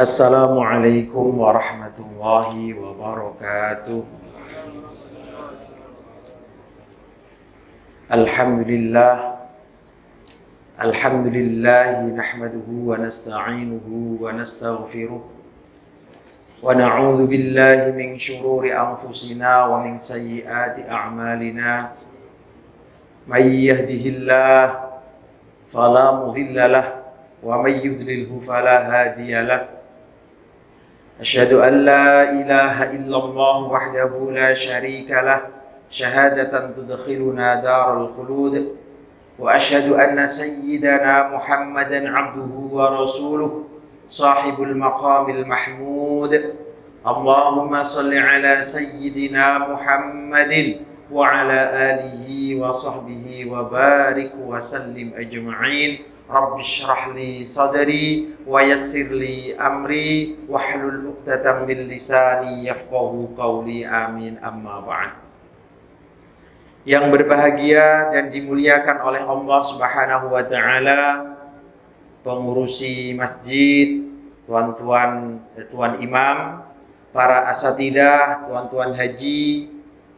Assalamualaikum warahmatullahi wabarakatuh. Alhamdulillah. Alhamdulillah nahmaduhu wa nasta'inuhu wa nastaghfiruh. Wa na'udzu billahi min syururi anfusina wa min sayyiati a'malina. May yahdihillahu fala mudilla lahu wa may yudlilhu fala hadiya lahu. أشهد أن لا إله إلا الله وحده لا شريك له شهادة تدخلنا دار الخلود وأشهد أن سيدنا محمدا عبده ورسوله صاحب المقام المحمود اللهم صل على سيدنا محمد وعلى آله وصحبه وبارك وسلم أجمعين Rabbi shrah li sadri wa yassir li amri wahlul 'uqdatam min lisani yafqahu qawli amin amma ba'd. Yang berbahagia dan dimuliakan oleh Allah Subhanahu wa taala, pengurusi masjid, tuan imam, para asatidah, tuan haji,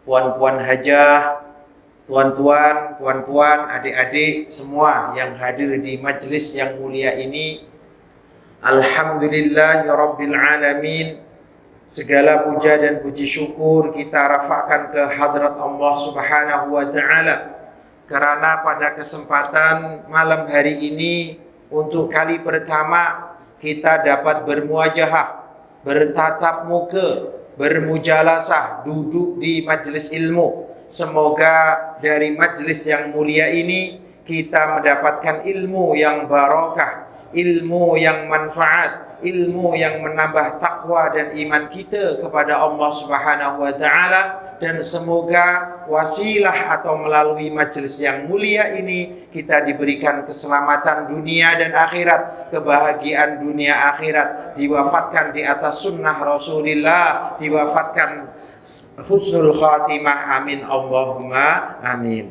puan hajah, tuan-tuan, puan-puan, adik-adik semua yang hadir di majelis yang mulia ini. Alhamdulillahirabbil alamin. Segala puja dan puji syukur kita rafa'kan ke hadrat Allah Subhanahu wa taala karena pada kesempatan malam hari ini untuk kali pertama kita dapat bermuajahah, bertatap muka, bermujalasah, duduk di majelis ilmu. Semoga dari majelis yang mulia ini kita mendapatkan ilmu yang barakah, ilmu yang manfaat, ilmu yang menambah takwa dan iman kita kepada Allah Subhanahu wa taala, dan semoga wasilah atau melalui majelis yang mulia ini kita diberikan keselamatan dunia dan akhirat, kebahagiaan dunia akhirat, diwafatkan di atas sunnah Rasulullah, diwafatkan husnul khatimah, amin Allahumma amin.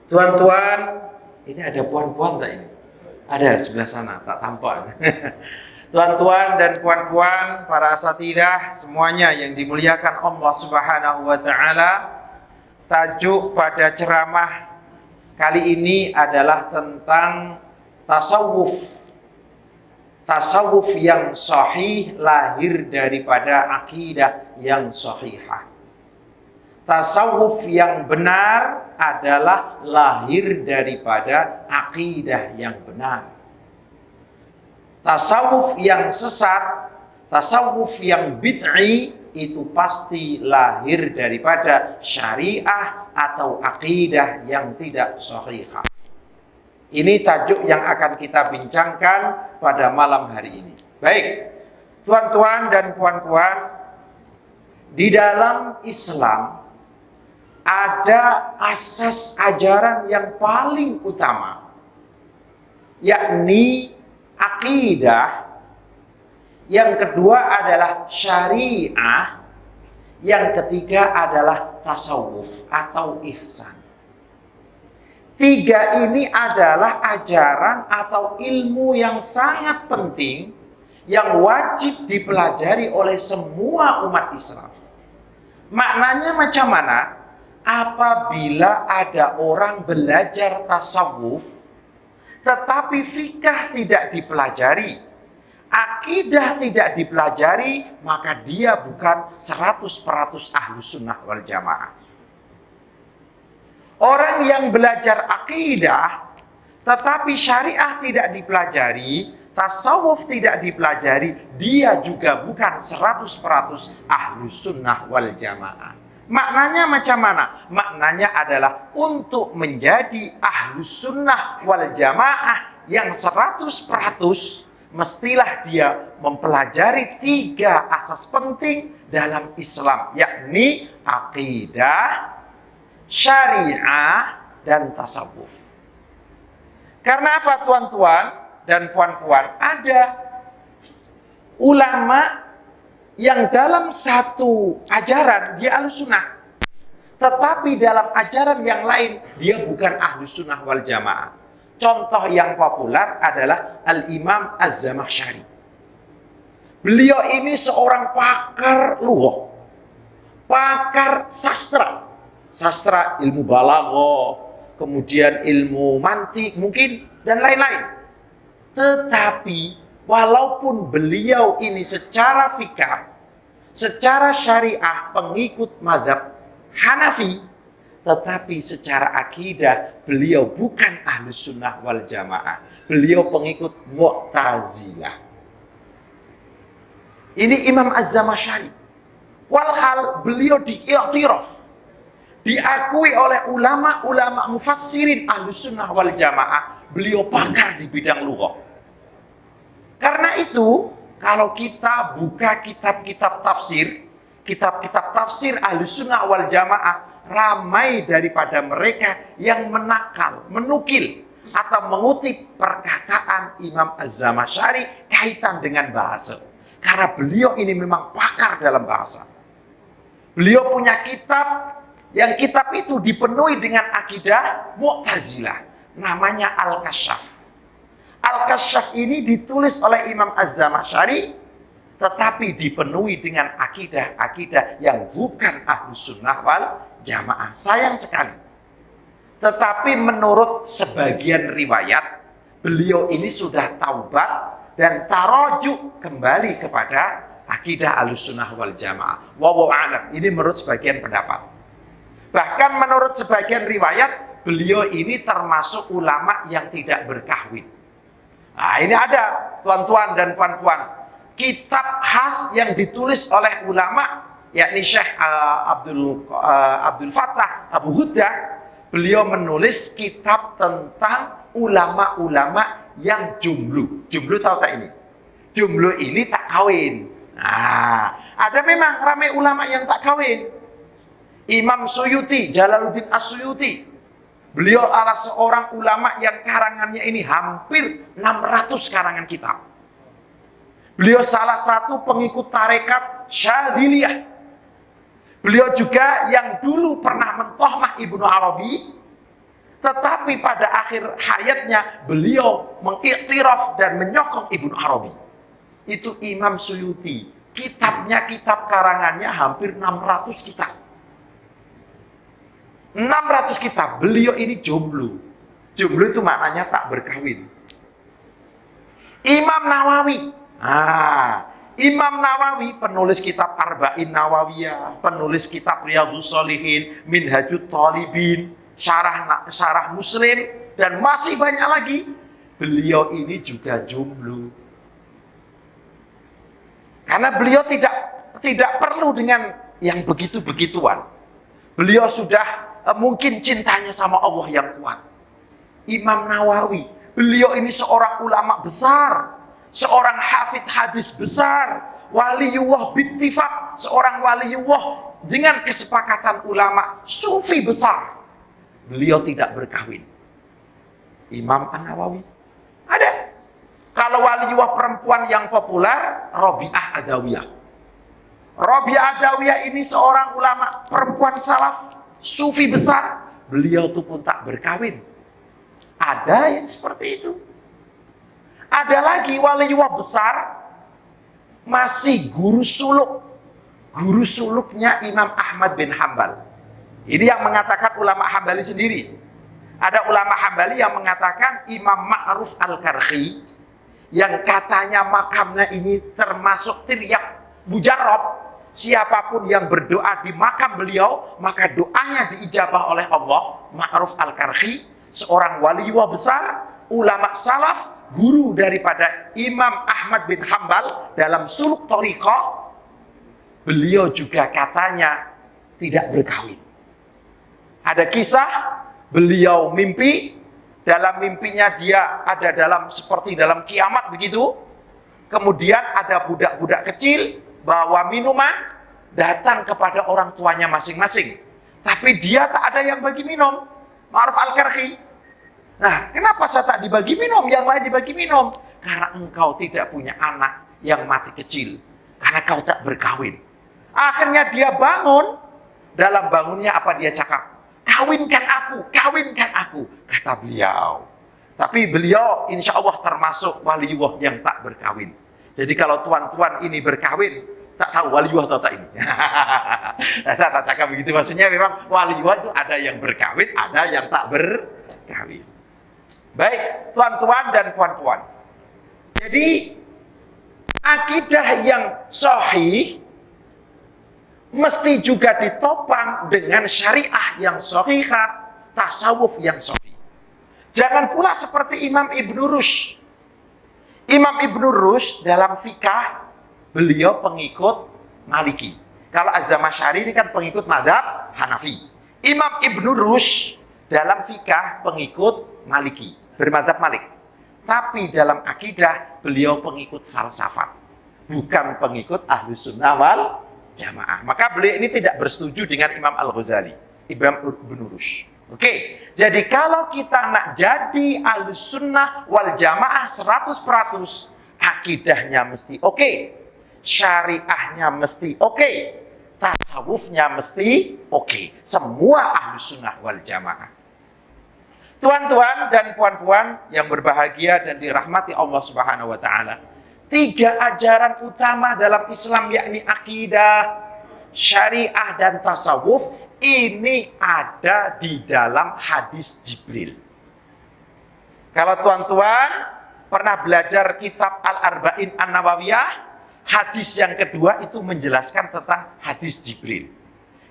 Tuan-tuan, ini ada puan-puan tak ini? Ada sebelah sana, tak tampak. Tuan-tuan dan puan-puan, para asatidah semuanya yang dimuliakan Allah Subhanahu wa taala, tajuk pada ceramah kali ini adalah tentang tasawuf. Tasawuf yang sahih lahir daripada akidah yang sahihah. Tasawuf yang benar adalah lahir daripada akidah yang benar. Tasawuf yang sesat, tasawuf yang bid'i itu pasti lahir daripada syariah atau akidah yang tidak sahihah. Ini tajuk yang akan kita bincangkan pada malam hari ini. Baik, tuan-tuan dan puan-puan, di dalam Islam ada asas ajaran yang paling utama, yakni akidah. Yang kedua adalah syariah. Yang ketiga adalah tasawuf atau ihsan. Tiga ini adalah ajaran atau ilmu yang sangat penting yang wajib dipelajari oleh semua umat Islam. Maknanya macam mana? Apabila ada orang belajar tasawuf tetapi fikih tidak dipelajari, akidah tidak dipelajari, maka dia bukan 100% Ahlus Sunnah wal Jamaah. Orang yang belajar akidah tetapi syariah tidak dipelajari, tasawuf tidak dipelajari, dia juga bukan 100% Ahlus Sunnah wal Jamaah. Maknanya macam mana? Maknanya adalah untuk menjadi Ahlus Sunnah wal Jamaah yang 100%, mestilah dia mempelajari tiga asas penting dalam Islam, yakni akidah, syariah, dan tasawuf. Karena apa, tuan-tuan dan puan-puan? Ada ulama yang dalam satu ajaran dia Ahlus Sunnah, tetapi dalam ajaran yang lain dia bukan Ahlus Sunnah wal Jamaah. Contoh yang populer adalah Al-Imam Az-Zamakhsyari. Beliau ini seorang pakar lughah, pakar sastra. Sastra, ilmu balaghah, kemudian ilmu mantik mungkin, dan lain-lain. Tetapi walaupun beliau ini secara fikih, secara syariah pengikut mazhab Hanafi, tetapi secara akidah beliau bukan Ahlus Sunnah wal Jamaah. Beliau pengikut Mu'tazilah. Ini Imam Az-Zamakhsyari. Walhal beliau diiktiraf, diakui oleh ulama-ulama mufassirin Ahlus Sunnah wal Jamaah, beliau pakar di bidang lughah. Karena itu, kalau kita buka kitab-kitab tafsir Ahlus Sunnah wal Jamaah, ramai daripada mereka yang menakal, menukil, atau mengutip perkataan Imam Az-Zamakhsyari kaitan dengan bahasa. Karena beliau ini memang pakar dalam bahasa. Beliau punya kitab, yang kitab itu dipenuhi dengan akidah Mu'tazilah. Namanya Al-Kasyaf. Al-Kasyaf ini ditulis oleh Imam Az-Zamakhsyari, tetapi dipenuhi dengan akidah-akidah yang bukan Ahlus Sunnah wal Jamaah. Sayang sekali. Tetapi menurut sebagian riwayat, beliau ini sudah taubat dan tarojuk kembali kepada akidah Ahlus Sunnah wal Jamaah. Wallahu a'lam. Ini menurut sebagian pendapat. Bahkan menurut sebagian riwayat, beliau ini termasuk ulama yang tidak berkahwin. Nah, ini ada, tuan-tuan dan puan-puan, kitab khas yang ditulis oleh ulama, yakni Syekh Abdul Fattah Abu Huddah. Beliau menulis kitab tentang ulama-ulama yang jomblo. Jomblo tahu tak ini? Jomblo ini tak kawin. Nah, ada memang ramai ulama yang tak kawin. Imam Suyuti, Jalaluddin As-Suyuti. Beliau adalah seorang ulama yang karangannya ini hampir 600 karangan kitab. Beliau salah satu pengikut tarekat Syadziliyah. Beliau juga yang dulu pernah mentohmah Ibnu Arabi, tetapi pada akhir hayatnya beliau mengiktiraf dan menyokong Ibnu Arabi. Itu Imam Suyuti. Kitabnya, kitab karangannya hampir 600 kitab. 600 kitab. Beliau ini jomblo. Jomblo itu maknanya tak berkawin. Imam Nawawi. Imam Nawawi penulis kitab Arba'in Nawawiyah, penulis kitab Riyadhus Shalihin, Minhajut Thalibin, syarah Muslim, dan masih banyak lagi. Beliau ini juga jomblo. Karena beliau tidak perlu dengan yang begitu-begituan. Beliau sudah mungkin cintanya sama Allah yang kuat. Imam Nawawi, beliau ini seorang ulama besar, seorang hafidh hadis besar, waliyullah bittifaq, seorang waliyullah dengan kesepakatan ulama sufi besar. Beliau tidak berkawin. Imam An-Nawawi ada. Kalau waliyullah perempuan yang populer, Rabi'ah Adawiyah. Rabi'ah Adawiyah ini seorang ulama perempuan salaf, sufi besar. Beliau itu pun tak berkawin. Ada yang seperti itu. Ada lagi waliullah besar, masih guru suluk. Guru suluknya Imam Ahmad bin Hambal. Ini yang mengatakan ulama Hambali sendiri. Ada ulama Hambali yang mengatakan Imam Ma'ruf Al-Karhi, yang katanya makamnya ini termasuk tiryak mujarrab. Siapapun yang berdoa di makam beliau, maka doanya diijabah oleh Allah. Ma'ruf Al-Karhi, seorang waliullah besar, ulama salaf, guru daripada Imam Ahmad bin Hambal dalam suluk thariqah. Beliau juga katanya tidak berkawin. Ada kisah beliau mimpi, dalam mimpinya dia ada seperti dalam kiamat begitu. Kemudian ada budak-budak kecil bawa minuman, datang kepada orang tuanya masing-masing. Tapi dia tak ada yang bagi minum. Ma'ruf Al-Karhi. Nah, kenapa saya tak dibagi minum, yang lain dibagi minum? Karena engkau tidak punya anak yang mati kecil. Karena kau tak berkawin. Akhirnya dia bangun. Dalam bangunnya apa dia cakap? Kawinkan aku, kawinkan aku. Kata beliau. Tapi beliau insya Allah termasuk waliullah yang tak berkawin. Jadi kalau tuan-tuan ini berkawin, tak tahu waliwah atau tak ini. Nah, saya tak cakap begitu. Maksudnya memang waliwah itu ada yang berkawin, ada yang tak berkawin. Baik, tuan-tuan dan puan-puan. Jadi akidah yang sahih mesti juga ditopang dengan syariah yang sahihah, tasawuf yang sahih. Jangan pula seperti Imam Ibn Rushd. Imam Ibn Rushd dalam fikah, beliau pengikut Maliki. Kalau Az-Zamakhsyari ini kan pengikut mazhab Hanafi. Imam Ibn Rushd dalam fikah pengikut Maliki, bermadzhab Malik. Tapi dalam akidah beliau pengikut falsafat, bukan pengikut Ahlus Sunnah wal Jamaah. Maka beliau ini tidak bersetuju dengan Imam Al-Ghazali, Imam Ibn Rushd. Oke, jadi kalau kita nak jadi Ahlus Sunnah wal Jamaah 100%, akidahnya mesti oke, syariahnya mesti oke, tasawufnya mesti oke. Semua Ahlus Sunnah wal Jamaah. Tuan-tuan dan puan-puan yang berbahagia dan dirahmati Allah Subhanahu wa taala. 3 ajaran utama dalam Islam, yakni akidah, syariah dan tasawuf, ini ada di dalam hadis Jibril. Kalau tuan-tuan pernah belajar kitab Al-Arba'in An-Nawawiyah, hadis yang kedua itu menjelaskan tentang hadis Jibril.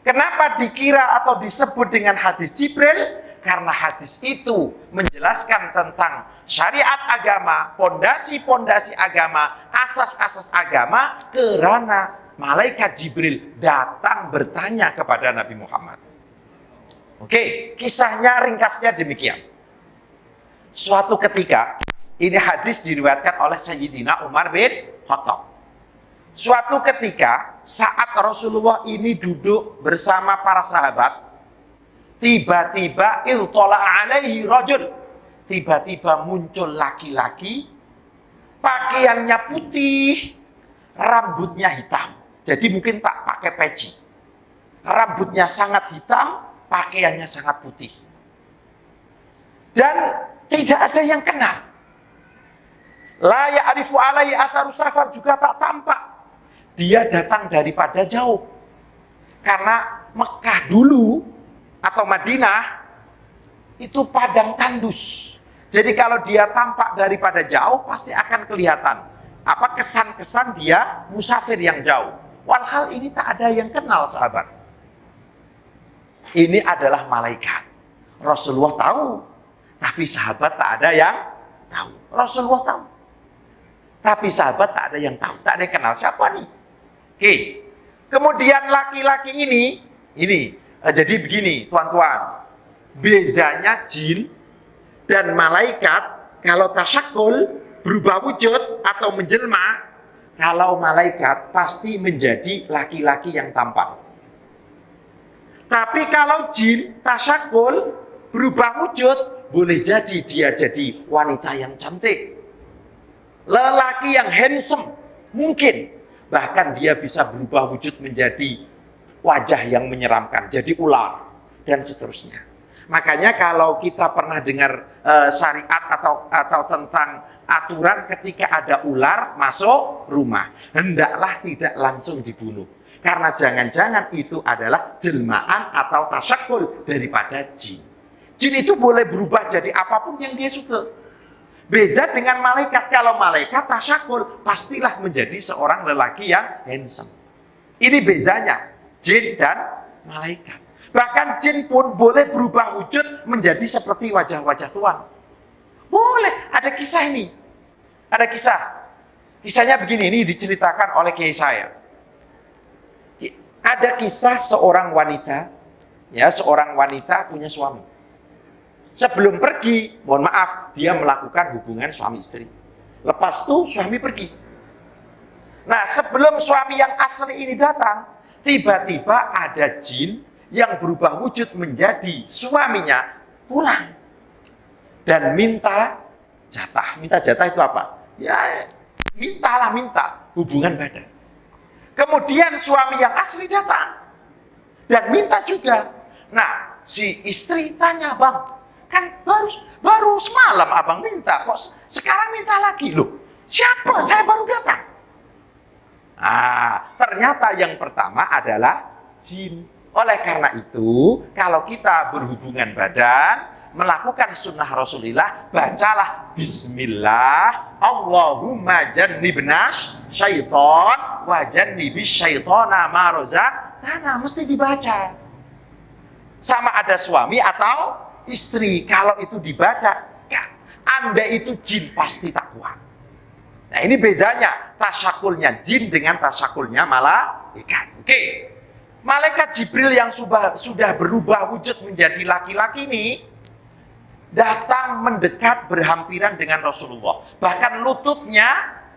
Kenapa dikira atau disebut dengan hadis Jibril? Karena hadis itu menjelaskan tentang syariat agama, pondasi-pondasi agama, asas-asas agama, karena malaikat Jibril datang bertanya kepada Nabi Muhammad. Oke, kisahnya ringkasnya demikian. Suatu ketika, ini hadis diriwayatkan oleh Sayyidina Umar bin Khattab. Suatu ketika, saat Rasulullah ini duduk bersama para sahabat, tiba-tiba iltola alaihi rajul, tiba-tiba muncul laki-laki, pakaiannya putih, rambutnya hitam. Jadi mungkin tak pakai peci. Rambutnya sangat hitam, pakaiannya sangat putih. Dan tidak ada yang kenal. La ya'rifu alaihi atharu safar, juga tak tampak. Dia datang daripada jauh. Karena Mekah dulu atau Madinah itu padang tandus. Jadi kalau dia tampak daripada jauh pasti akan kelihatan apa kesan-kesan dia musafir yang jauh. Walhal ini tak ada yang kenal, sahabat. Ini adalah malaikat. Rasulullah tahu, tapi sahabat tak ada yang tahu. Rasulullah tahu, tapi sahabat tak ada yang tahu, tak ada yang kenal siapa nih. Oke. Kemudian laki-laki ini jadi begini, tuan-tuan. Bezanya jin dan malaikat, kalau tasyakul, berubah wujud atau menjelma, kalau malaikat pasti menjadi laki-laki yang tampan. Tapi kalau jin, tasyakul, berubah wujud, boleh jadi dia jadi wanita yang cantik, lelaki yang handsome, mungkin. Bahkan dia bisa berubah wujud menjadi wajah yang menyeramkan, jadi ular, dan seterusnya. Makanya kalau kita pernah dengar syariat atau tentang aturan ketika ada ular masuk rumah, hendaklah tidak langsung dibunuh. Karena jangan-jangan itu adalah jelmaan atau tasyakul daripada jin. Jin itu boleh berubah jadi apapun yang dia suka. Beda dengan malaikat. Kalau malaikat tasyakul, pastilah menjadi seorang lelaki yang handsome. Ini bezanya jin dan malaikat. Bahkan jin pun boleh berubah wujud menjadi seperti wajah-wajah Tuhan. Boleh, ada kisah ini. Ada kisah. Kisahnya begini, ini diceritakan oleh kiai saya. Ada kisah seorang wanita, seorang wanita punya suami. Sebelum pergi, mohon maaf, dia melakukan hubungan suami istri. Lepas itu suami pergi. Nah, sebelum suami yang asli ini datang, tiba-tiba ada jin yang berubah wujud menjadi suaminya pulang. Dan minta jatah. Minta jatah itu apa? Ya, minta hubungan badan. Kemudian suami yang asli datang dan minta juga. Nah, si istri tanya, "Bang, kan baru semalam abang minta, kok sekarang minta lagi?" "Loh, siapa? Saya baru datang." Ternyata yang pertama adalah jin. Oleh karena itu, kalau kita berhubungan badan, melakukan sunnah Rasulullah, bacalah Bismillah, Allahumma jannibnas syaiton, wa jannibis syaitona ma razaqtana, mesti dibaca. Sama ada suami atau istri, kalau itu dibaca, Anda itu jin pasti tak kuat. Nah, ini bezanya tasyakulnya jin dengan tasyakulnya malaikat. Oke. Malaikat Jibril yang sudah berubah wujud menjadi laki-laki ini datang mendekat berhampiran dengan Rasulullah. Bahkan lututnya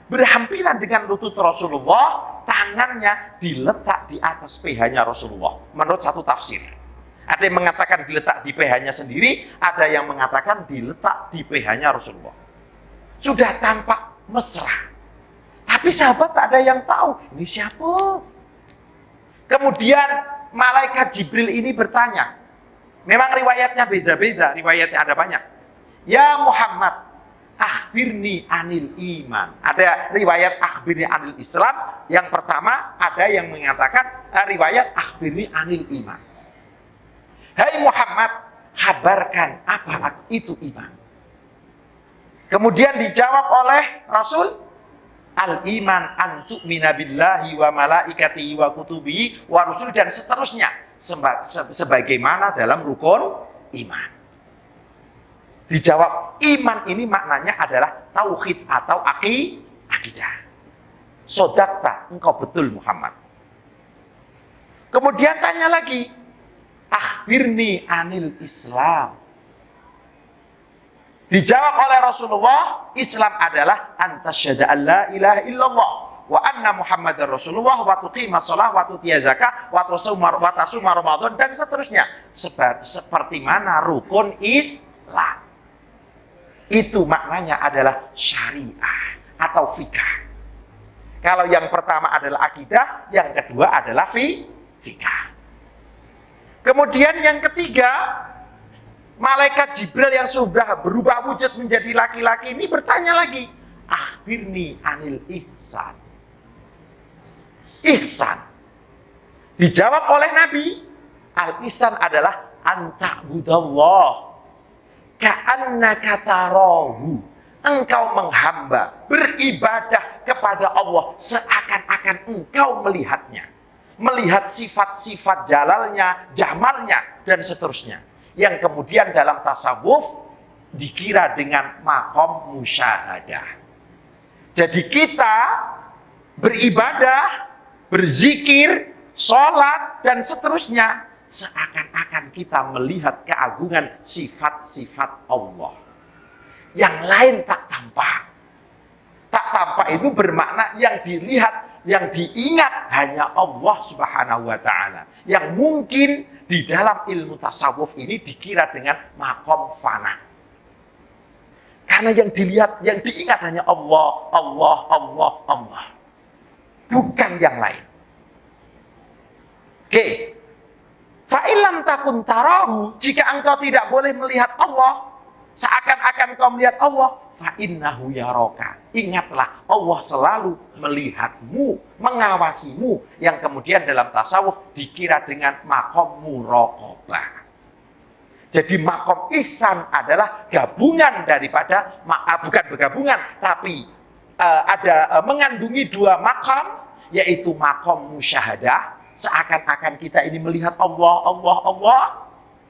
berhampiran dengan lutut Rasulullah, tangannya diletak di atas PH-nya Rasulullah. Menurut satu tafsir. Ada yang mengatakan diletak di PH-nya sendiri, ada yang mengatakan diletak di PH-nya Rasulullah. Sudah tampak mesra. Tapi sahabat tak ada yang tahu, ini siapa? Kemudian malaikat Jibril ini bertanya. Memang riwayatnya beza-beza, riwayatnya ada banyak. Ya Muhammad, akhbirni anil iman. Ada riwayat akhbirni anil Islam. Yang pertama ada yang mengatakan riwayat akhbirni anil iman. Hai Muhammad, kabarkan apa itu iman. Kemudian dijawab oleh Rasul, al-iman an tu'mina billahi wa malaikatihi wa kutubihi wa rusul, dan seterusnya sebagaimana dalam rukun iman. Dijawab, iman ini maknanya adalah tauhid atau akidah. Sodakta, engkau betul Muhammad. Kemudian tanya lagi, akhbirni anil Islam. Dijawab oleh Rasulullah, Islam adalah antasyhadu an la ilaha illallah wa anna Muhammadar Rasulullah wa tuqimas shalah wa tutiyaz zakah wa tasuma Ramadan, dan seterusnya. Seperti mana rukun Islam. Itu maknanya adalah syariah atau fikah. Kalau yang pertama adalah akidah, yang kedua adalah fikah. Kemudian yang ketiga, malaikat Jibril yang sudah berubah wujud menjadi laki-laki ini bertanya lagi, akhbirni anil ihsan. Ihsan. Dijawab oleh Nabi, al-ihsan adalah anta'budallah ka'annaka tarahu. Engkau menghamba, beribadah kepada Allah seakan-akan engkau melihatnya. Melihat sifat-sifat jalalnya, jamalnya, dan seterusnya. Yang kemudian dalam tasawuf dikira dengan maqam musyahadah. Jadi kita beribadah, berzikir, sholat, dan seterusnya seakan-akan kita melihat keagungan sifat-sifat Allah. Yang lain tak tampak. Tak tampak itu bermakna yang dilihat, yang diingat hanya Allah Subhanahu wa ta'ala. Yang mungkin di dalam ilmu tasawuf ini dikira dengan makom fana. Karena yang dilihat, yang diingat hanya Allah, Allah, Allah, Allah. Bukan yang lain. Oke. Fa'ilam takun tarahu, jika engkau tidak boleh melihat Allah, seakan-akan kau melihat Allah, fa'innahu yaraka. Ingatlah, Allah selalu melihatmu, mengawasimu, yang kemudian dalam tasawuf dikira dengan makom muraqabah. Jadi makom ihsan adalah gabungan daripada, bukan bergabungan, tapi ada mengandungi dua makom, yaitu makom musyahadah, seakan-akan kita ini melihat Allah, Allah, Allah.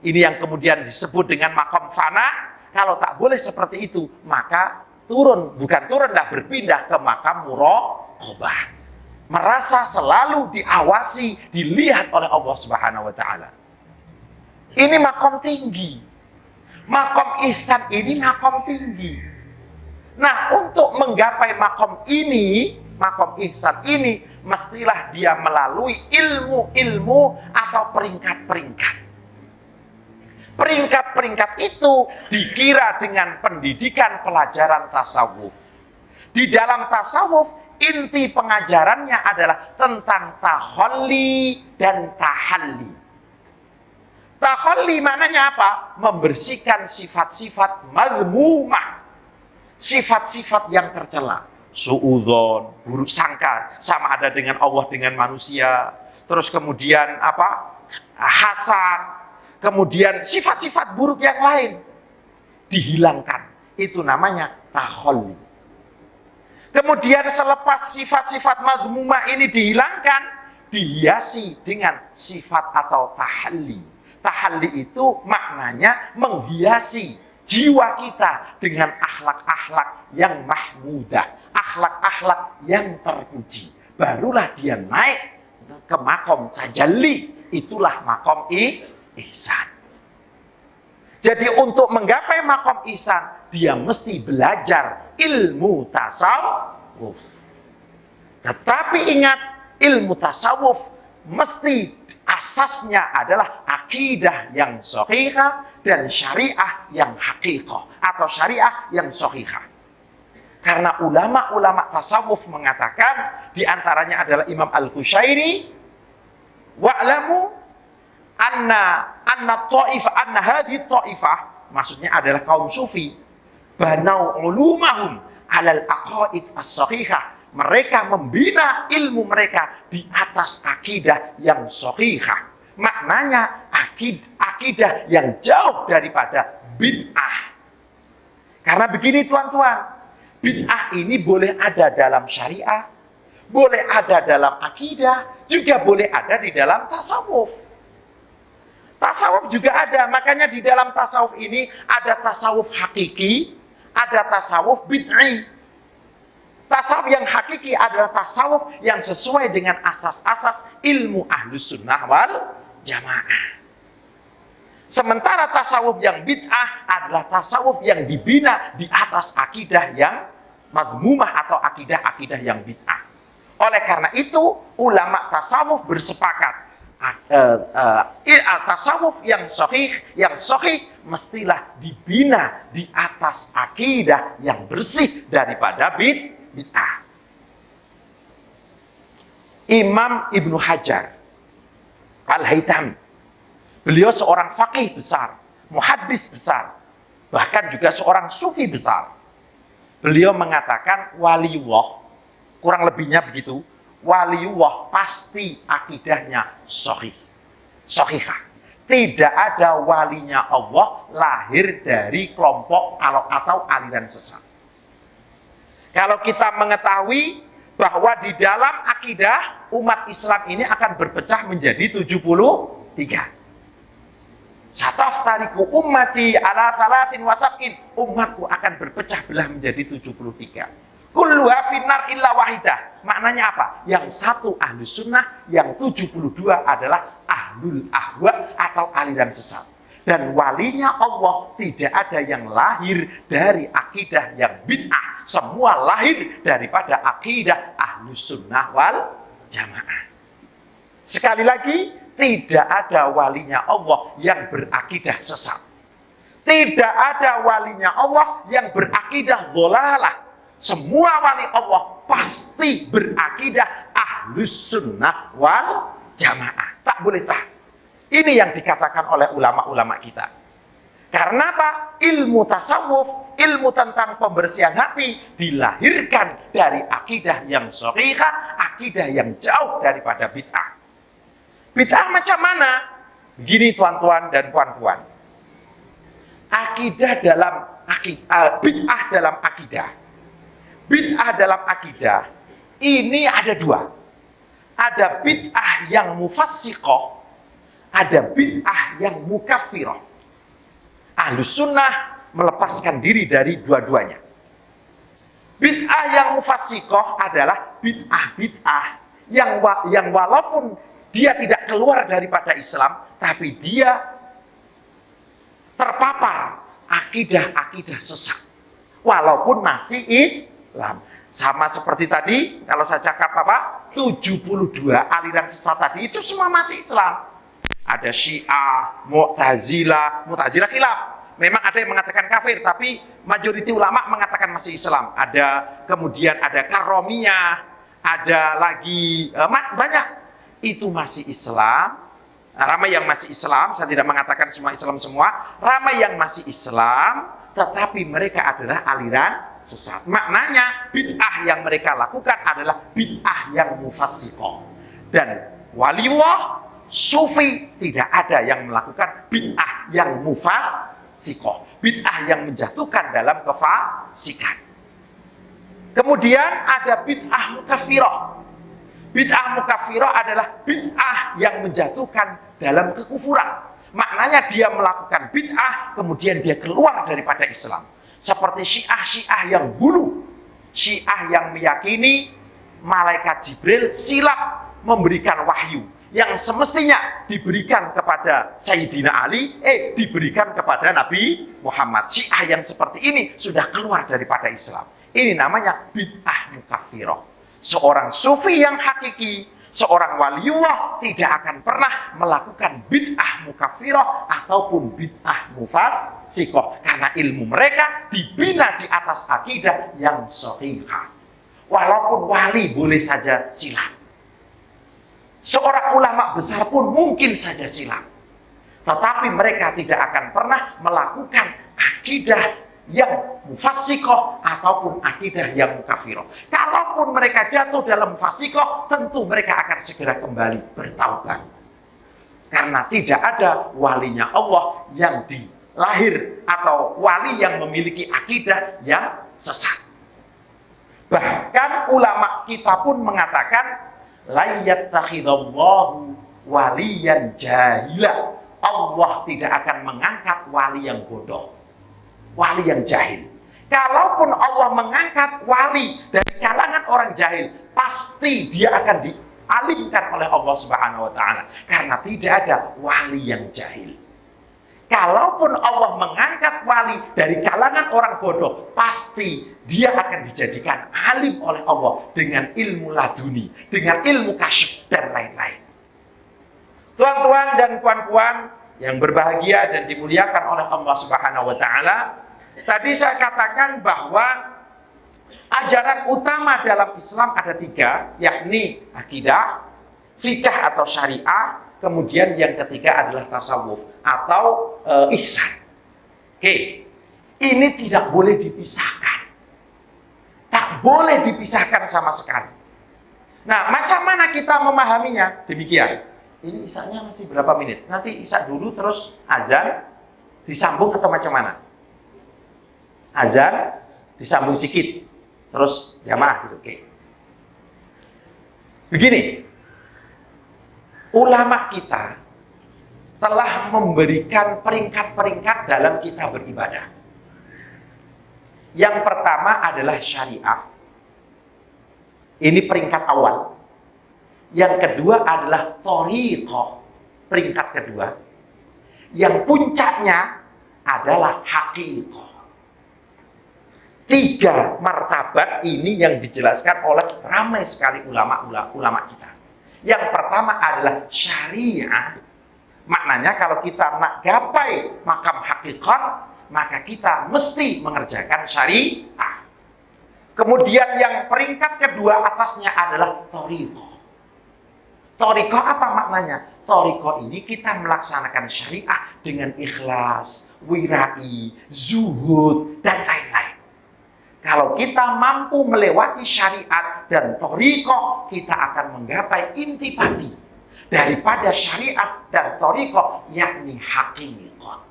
Ini yang kemudian disebut dengan makom fana. Kalau tak boleh seperti itu, maka berpindah ke makam muraqabah. Merasa selalu diawasi, dilihat oleh Allah Subhanahu wa ta'ala. Ini makom tinggi. Makom ihsan ini makom tinggi. Nah, untuk menggapai makom ini, makom ihsan ini, mestilah dia melalui ilmu-ilmu atau peringkat-peringkat. Peringkat-peringkat itu dikira dengan pendidikan pelajaran tasawuf. Di dalam tasawuf, inti pengajarannya adalah tentang tahalli dan tahalli. Tahalli maknanya apa? Membersihkan sifat-sifat mazmumah. Sifat-sifat yang tercela. suudzon, buruk sangka, sama ada dengan Allah dengan manusia. Terus kemudian hasad, kemudian sifat-sifat buruk yang lain dihilangkan. Itu namanya takhalli. Kemudian selepas sifat-sifat madhmumah ini dihilangkan, dihiasi dengan sifat atau tahalli. Tahalli itu maknanya menghiasi jiwa kita dengan akhlak-akhlak yang mahmudah, akhlak-akhlak yang terpuji. Barulah dia naik ke makom tajalli. Itulah makom ihsan. Jadi untuk menggapai makom ihsan, dia mesti belajar ilmu tasawuf. Tetapi ingat, ilmu tasawuf mesti asasnya adalah akidah yang sahihah dan syariah yang haqiqah atau syariah yang sahihah. Karena ulama-ulama tasawuf mengatakan, diantaranya adalah Imam Al-Qushairi, wa'lamu anna hadhihi ta'ifah, maksudnya adalah kaum sufi, banau ulumahum alal aqaid as-sahihah. Mereka membina ilmu mereka di atas akidah yang sahihah. Maknanya akidah yang jauh daripada bid'ah. Karena begini tuan-tuan, bid'ah ini boleh ada dalam syariah, boleh ada dalam akidah, juga boleh ada di dalam tasawuf. Tasawuf juga ada, makanya di dalam tasawuf ini ada tasawuf hakiki, ada tasawuf bid'i. Tasawuf yang hakiki adalah tasawuf yang sesuai dengan asas-asas ilmu ahlus sunnah wal jamaah. Sementara tasawuf yang bid'ah adalah tasawuf yang dibina di atas akidah yang madhmumah atau akidah-akidah yang bid'ah. Oleh karena itu, ulama tasawuf bersepakat, tasawuf yang sahih mestilah dibina di atas akidah yang bersih daripada bid'ah. Imam Ibnu Hajar Al-Haytami, beliau seorang faqih besar, muhaddis besar, bahkan juga seorang sufi besar. Beliau mengatakan waliullah, kurang lebihnya begitu, waliullah pasti akidahnya sahihah. Tidak ada walinya Allah lahir dari kelompok atau aliran sesat. Kalau kita mengetahui bahwa di dalam akidah umat Islam ini akan berpecah menjadi 73. Sataftariqu ummati ala salatin wa sab'in. Umatku akan berpecah belah menjadi 73. Kulluha finnar illa wahidah. Maknanya apa? Yang satu ahlus sunnah, yang 72 adalah ahlul ahwa atau aliran sesat. Dan walinya Allah tidak ada yang lahir dari akidah yang bid'ah. Semua lahir daripada akidah ahlus sunnah wal jamaah. Sekali lagi, tidak ada walinya Allah yang berakidah sesat. Tidak ada walinya Allah yang berakidah dhalalah. Semua wali Allah pasti berakidah ahlus sunnah wal jamaah. Tak boleh tak. Ini yang dikatakan oleh ulama-ulama kita. Karena apa? Ilmu tasawuf, ilmu tentang pembersihan hati dilahirkan dari akidah yang sahihah, akidah yang jauh daripada bid'ah. Bid'ah macam mana? Begini tuan-tuan dan puan-puan. Akidah dalam bid'ah dalam akidah. Bid'ah dalam akidah ini ada dua. Ada bid'ah yang mufassiqah, ada bid'ah yang mukaffirah. Ahlus sunnah melepaskan diri dari dua-duanya. Bid'ah yang mufassiqah adalah bid'ah yang walaupun dia tidak keluar daripada Islam, tapi dia terpapar akidah-akidah sesat, walaupun masih Islam. Sama seperti tadi, kalau saya cakap 72 aliran sesat tadi, itu semua masih Islam. Ada Syiah, Mu'tazilah khilaf. Memang ada yang mengatakan kafir, tapi majoriti ulama mengatakan masih Islam. Kemudian ada Karomiyah, ada lagi banyak. Itu masih Islam. Ramai yang masih Islam, saya tidak mengatakan semua Islam semua. Ramai yang masih Islam, tetapi mereka adalah aliran sesat. Maknanya bid'ah yang mereka lakukan adalah bid'ah yang mufassiqah. Dan waliullah sufi tidak ada yang melakukan bid'ah yang mufassiqah, bid'ah yang menjatuhkan dalam kefasikan. Kemudian ada bid'ah mukaffirah. Bid'ah mukaffirah adalah bid'ah yang menjatuhkan dalam kekufuran. Maknanya dia melakukan bid'ah, kemudian dia keluar daripada Islam. Seperti Syiah yang hulu. Syiah yang meyakini malaikat Jibril silap memberikan wahyu yang semestinya diberikan kepada Sayyidina Ali, diberikan kepada Nabi Muhammad. Syiah yang seperti ini sudah keluar daripada Islam. Ini namanya bid'ah mukaffirah. Seorang sufi yang hakiki, seorang waliullah tidak akan pernah melakukan bid'ah mukaffirah ataupun bid'ah mufassiqah, karena ilmu mereka dibina di atas akidah yang shahihah. Walaupun wali boleh saja silap, seorang ulama besar pun mungkin saja silap, tetapi mereka tidak akan pernah melakukan akidah yang mufassiqah ataupun akidah yang mukaffirah. Kalaupun mereka jatuh dalam mufassiqah, tentu mereka akan segera kembali bertaubat. Karena tidak ada walinya Allah yang dilahir atau wali yang memiliki akidah yang sesat. Bahkan ulama kita pun mengatakan la yattakhidallahu waliyan jahila. Allah tidak akan mengangkat wali yang bodoh, wali yang jahil. Kalaupun Allah mengangkat wali dari kalangan orang jahil, pasti dia akan dialimkan oleh Allah Subhanahu wa taala, karena tidak ada wali yang jahil. Kalaupun Allah mengangkat wali dari kalangan orang bodoh, pasti dia akan dijadikan alim oleh Allah dengan ilmu laduni, dengan ilmu kasyf dan lain-lain. Tuan-tuan dan puan-puan yang berbahagia dan dimuliakan oleh Allah Subhanahu wa taala, tadi saya katakan bahwa ajaran utama dalam Islam ada 3, yakni akidah, fikih atau syariah, kemudian yang ketiga adalah tasawuf atau ihsan. Oke, ini tidak boleh dipisahkan. Tak boleh dipisahkan sama sekali. Nah, macam mana kita memahaminya? Demikian. Ini isaknya masih berapa menit? Nanti isak dulu terus azan disambung atau macam mana? Azan disambung sedikit terus jamaah gitu. Oke. Begini, ulama kita telah memberikan peringkat-peringkat dalam kita beribadah. Yang pertama adalah syariah. Ini peringkat awal. Yang kedua adalah thariqah, peringkat kedua. Yang puncaknya adalah haqiqah. 3 martabat ini yang dijelaskan oleh ramai sekali ulama kita. Yang pertama adalah syariah. Maknanya kalau kita nak gapai makam hakikat, maka kita mesti mengerjakan syariah. Kemudian yang peringkat kedua atasnya adalah thariqah. Thariqah apa maknanya? Thariqah ini kita melaksanakan syariah dengan ikhlas, wirai, zuhud, dan lain-lain. Kalau kita mampu melewati syariat dan thariqah, kita akan menggapai intipati daripada syariat dan thariqah, yakni haqiqah.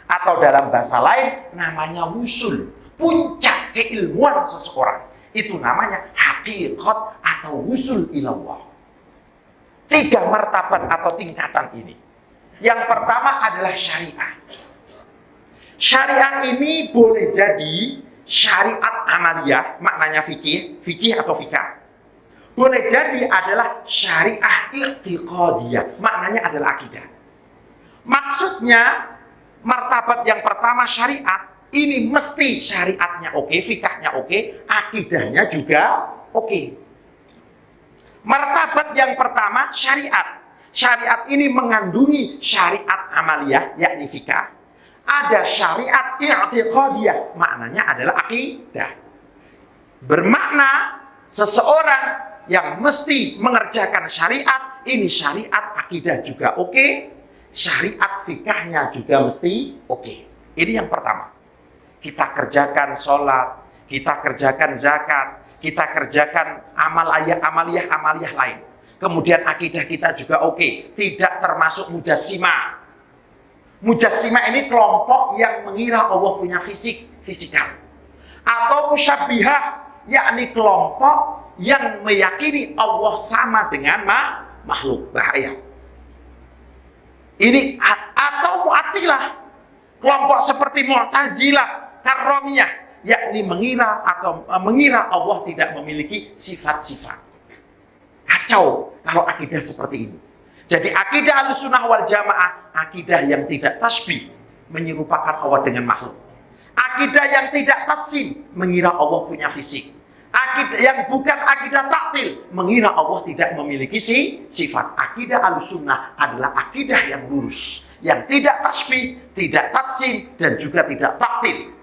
Atau dalam bahasa lain, namanya wusul, puncak keilmuan seseorang. Itu namanya haqiqat atau wusul ilallah. 3 martabat atau tingkatan ini. Yang pertama adalah syariah. Syariah ini boleh jadi syariat amaliyah, maknanya fikih atau fikah. Boleh jadi adalah syariah i'tiqadiyah, maknanya adalah akidah. Maksudnya, martabat yang pertama syariat, ini mesti syariatnya oke, fikahnya oke, akidahnya juga oke. Martabat yang pertama syariat. Syariat ini mengandungi syariat amaliyah, yakni fikah. Ada syariat i'tiqadiyah, maknanya adalah akidah. Bermakna seseorang yang mesti mengerjakan syariat, ini syariat akidah juga oke, syariat fikahnya juga mesti oke. Ini yang pertama. Kita kerjakan sholat, kita kerjakan zakat, kita kerjakan amaliyah lain. Kemudian akidah kita juga oke, tidak termasuk mujassima. Mujassima ini kelompok yang mengira Allah punya fisikal. Atau musyabbihah, yakni kelompok yang meyakini Allah sama dengan makhluk. Bahaya. Ini atau mu'attilah, kelompok seperti Mu'tazilah, Karramiyah, yakni mengira Allah tidak memiliki sifat-sifat. Kacau kalau akidah seperti ini. Jadi akidah Ahlussunnah wal Jamaah, akidah yang tidak tasbih, menyerupakan Allah dengan makhluk. Akidah yang tidak tatsim, mengira Allah punya fisik. Akidah yang bukan akidah taktil, mengira Allah tidak memiliki sifat. Akidah Ahlussunnah adalah akidah yang lurus, yang tidak tasbih, tidak tatsim, dan juga tidak taktil.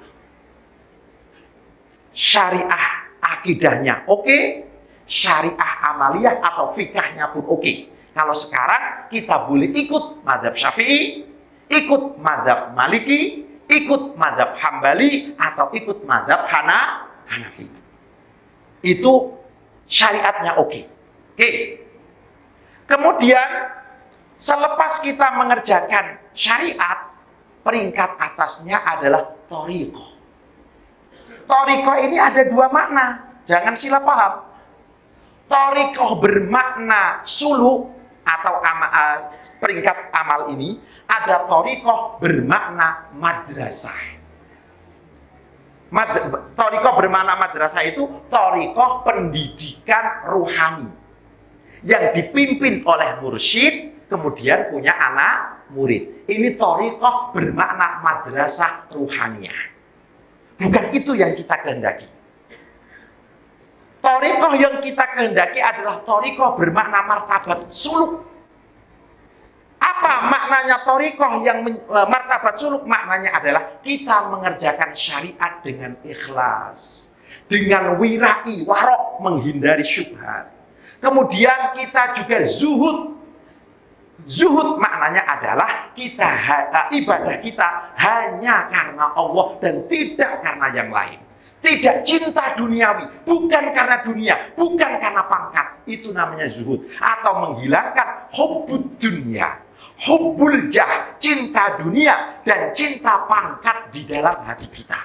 Syariah akidahnya oke, syariah amaliyah atau fikahnya pun oke. Kalau sekarang kita boleh ikut mazhab Syafi'i, ikut mazhab Maliki, ikut mazhab Hambali, atau ikut mazhab Hanafi. Itu syariatnya oke. Kemudian selepas kita mengerjakan syariat, peringkat atasnya adalah thariqah. Thariqah ini ada dua makna, jangan salah paham. Thariqah bermakna suluk atau peringkat amal ini, ada thariqah bermakna madrasah. Thariqah bermakna madrasah itu thariqah pendidikan ruhani yang dipimpin oleh mursyid, kemudian punya anak murid. Ini thariqah bermakna madrasah ruhaniyah. Bukan itu yang kita kehendaki. Thariqah yang kita kehendaki adalah thariqah bermakna martabat suluk. Apa maknanya thariqah yang martabat suluk? Maknanya adalah kita mengerjakan syariat dengan ikhlas, dengan wirai, warok, menghindari syubhat. Kemudian kita juga zuhud. Zuhud maknanya adalah kita ibadah kita hanya karena Allah dan tidak karena yang lain. Tidak cinta duniawi, bukan karena dunia, bukan karena pangkat. Itu namanya zuhud. Atau menghilangkan hubbud dunia, hubbul jah, cinta dunia dan cinta pangkat di dalam hati kita.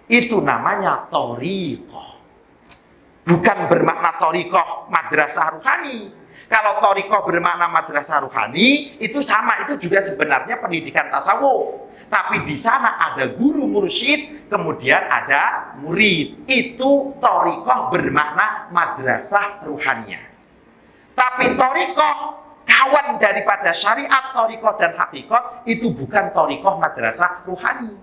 Itu namanya thariqah. Bukan bermakna thariqah madrasah ruhani. Kalau thariqah bermakna madrasah ruhani, itu sama, itu juga sebenarnya pendidikan tasawuf. Tapi di sana ada guru mursyid, kemudian ada murid. Itu thariqah bermakna madrasah ruhaniyah. Tapi thariqah kawan daripada syariat, thariqah dan hakikat, itu bukan thariqah madrasah ruhani.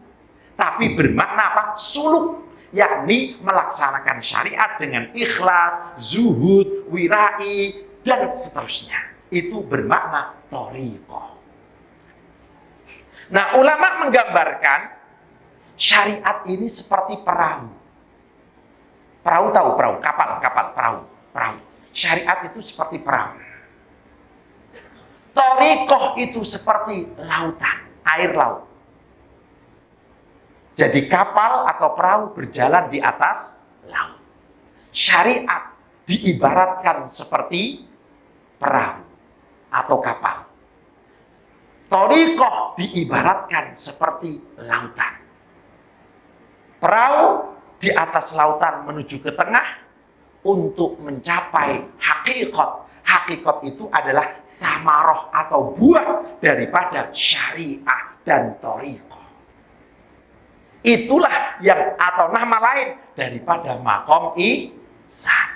Tapi bermakna apa? Suluk. Yakni melaksanakan syariat dengan ikhlas, zuhud, wirai, dan seterusnya. Itu bermakna thariqah. Nah, ulama menggambarkan syariat ini seperti perahu. Perahu tahu perahu, kapal, perahu. Syariat itu seperti perahu. Thariqah itu seperti lautan, air laut. Jadi kapal atau perahu berjalan di atas laut. Syariat diibaratkan seperti perahu atau kapal. Thariqah diibaratkan seperti lautan. Perahu di atas lautan menuju ke tengah untuk mencapai hakikat. Hakikat itu adalah samarah atau buah daripada syariah dan thariqah. Itulah yang atau nama lain daripada maqam ihsan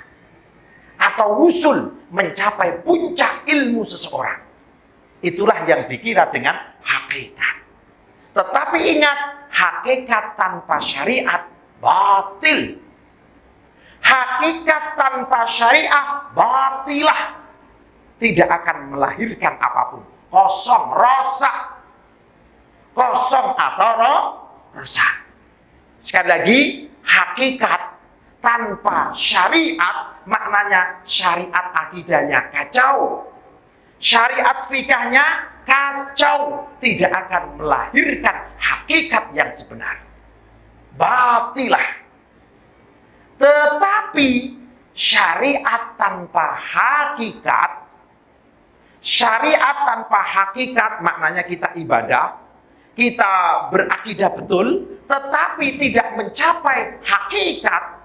atau wusul, mencapai puncak ilmu seseorang. Itulah yang dikira dengan hakikat. Tetapi ingat, hakikat tanpa syariat batil. Hakikat tanpa syariah batilah. Tidak akan melahirkan apapun. Kosong, rosak. Kosong atau rusak. Sekali lagi, hakikat tanpa syariat, maknanya syariat akidahnya kacau. Syariat fikahnya kacau, tidak akan melahirkan hakikat yang sebenar. batilah. Tetapi syariat tanpa hakikat maknanya kita ibadah, kita berakidah betul, tetapi tidak mencapai hakikat,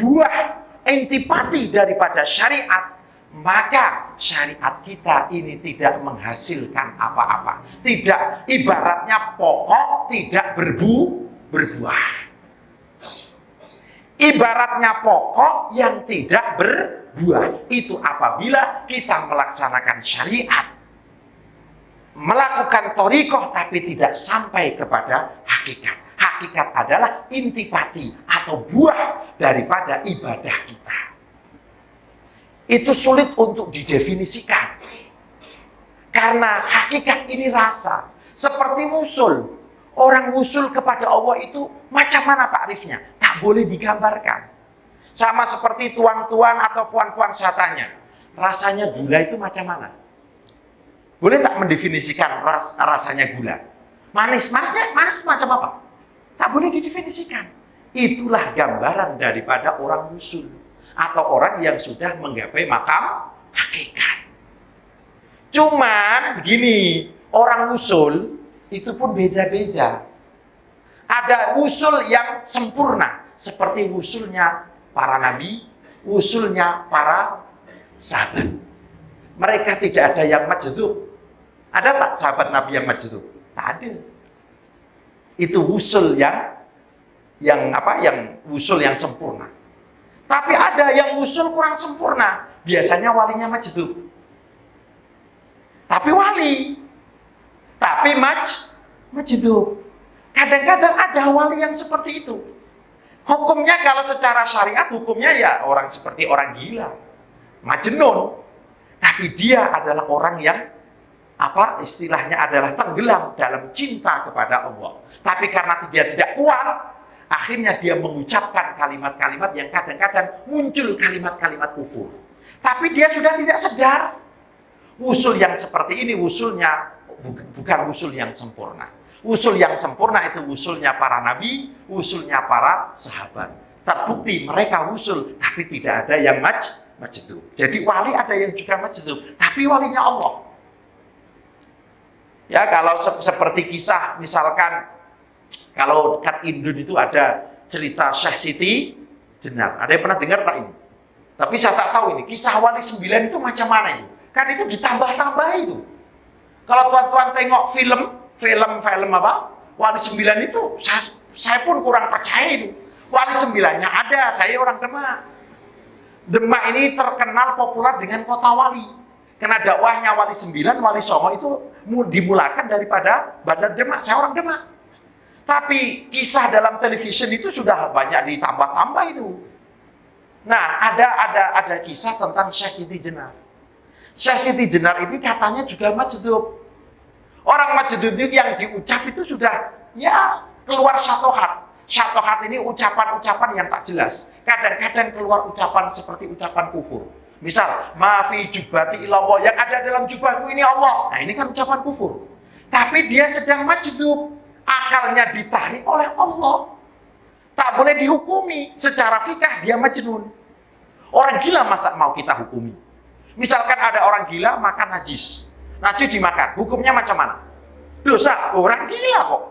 buah intipati daripada syariat, maka syariat kita ini tidak menghasilkan apa-apa. Tidak, ibaratnya pokok tidak berbuah. Ibaratnya pokok yang tidak berbuah. Itu apabila kita melaksanakan syariat, melakukan thariqah tapi tidak sampai kepada hakikat. Hakikat adalah intipati atau buah daripada ibadah kita. Itu sulit untuk didefinisikan. Karena hakikat ini rasa. Seperti wusul. Orang wusul kepada Allah itu macam mana takrifnya? Tak boleh digambarkan. Sama seperti tuan-tuan atau puan-puan saya tanya. Rasanya gula itu macam mana? Boleh tak mendefinisikan rasanya gula? Manis macam apa? Tak boleh didefinisikan. Itulah gambaran daripada orang wusul. Atau orang yang sudah menggapai makam hakikat. Cuman begini, orang wusul itu pun beda-beda. Ada wusul yang sempurna, seperti wusulnya para nabi, wusulnya para sahabat. Mereka tidak ada yang majdub. Ada tak sahabat nabi yang majdub? Tak ada. Itu wusul yang wusul yang sempurna. Tapi ada yang usul kurang sempurna. Biasanya walinya majdub. Tapi wali. Tapi majdub. Kadang-kadang ada wali yang seperti itu. Hukumnya kalau secara syariat, hukumnya ya orang seperti orang gila. Majnun. Tapi dia adalah orang yang istilahnya adalah tenggelam dalam cinta kepada Allah. Tapi karena dia tidak kuat, akhirnya dia mengucapkan kalimat-kalimat yang kadang-kadang muncul kalimat-kalimat kufur. Tapi dia sudah tidak sadar. Usul yang seperti ini usulnya bukan usul yang sempurna. Usul yang sempurna itu usulnya para nabi, usulnya para sahabat. Terbukti mereka usul, tapi tidak ada yang majdub. Jadi wali ada yang juga majdub, tapi walinya Allah. Ya, kalau seperti kisah misalkan kalau dekat Indun itu ada cerita Syekh Siti Jenar. Ada yang pernah dengar tak ini? Tapi saya tak tahu ini. Kisah Wali 9 itu macam mana ini? Kan itu ditambah-tambah itu. Kalau tuan-tuan tengok film apa? Wali 9 itu, saya pun kurang percaya itu. Wali 9-nya ada, saya orang Demak. Demak ini terkenal populer dengan kota wali. Karena dakwahnya Wali 9, Wali Songo itu dimulakan daripada Bandar Demak. Saya orang Demak. Tapi kisah dalam television itu sudah banyak ditambah-tambah itu. Nah, ada kisah tentang Syekh Siti Jenar. Syekh Siti Jenar ini katanya juga majdub. Orang majdub itu yang diucap itu sudah keluar syatohat. Syatohat ini ucapan-ucapan yang tak jelas. Kadang-kadang keluar ucapan seperti ucapan kufur. Misal, maafi jubati ilallah, yang ada dalam jubahku ini Allah. Nah, ini kan ucapan kufur. Tapi dia sedang majdub. Akalnya ditarik oleh Allah. Tak boleh dihukumi. Secara fikah dia majnun. Orang gila masa mau kita hukumi? Misalkan ada orang gila makan najis. Najis dimakan. Hukumnya macam mana? Dosa. Orang gila kok.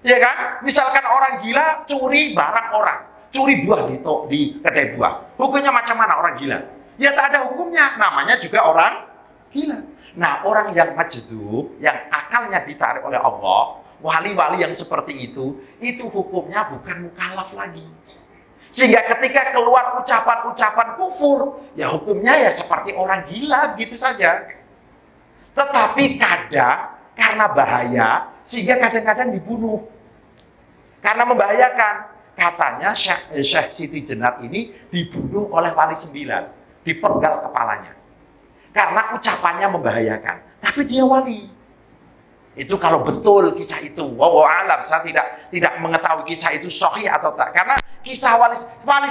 Ya kan? Misalkan orang gila curi barang orang. Curi buah di kedai buah. Hukumnya macam mana orang gila? Ya tak ada hukumnya. Namanya juga orang gila. Nah, orang yang majdub, yang akalnya ditarik oleh Allah, wali-wali yang seperti itu hukumnya bukan mukallaf lagi. Sehingga ketika keluar ucapan-ucapan kufur, ya hukumnya ya seperti orang gila, gitu saja. Tetapi kadang, karena bahaya, sehingga kadang-kadang dibunuh. Karena membahayakan. Katanya Syekh Siti Jenar ini dibunuh oleh Wali 9. Dipenggal kepalanya. Karena ucapannya membahayakan. Tapi dia wali. Itu kalau betul kisah itu, wallahu alam, saya tidak mengetahui kisah itu sahih atau tak. Karena kisah wali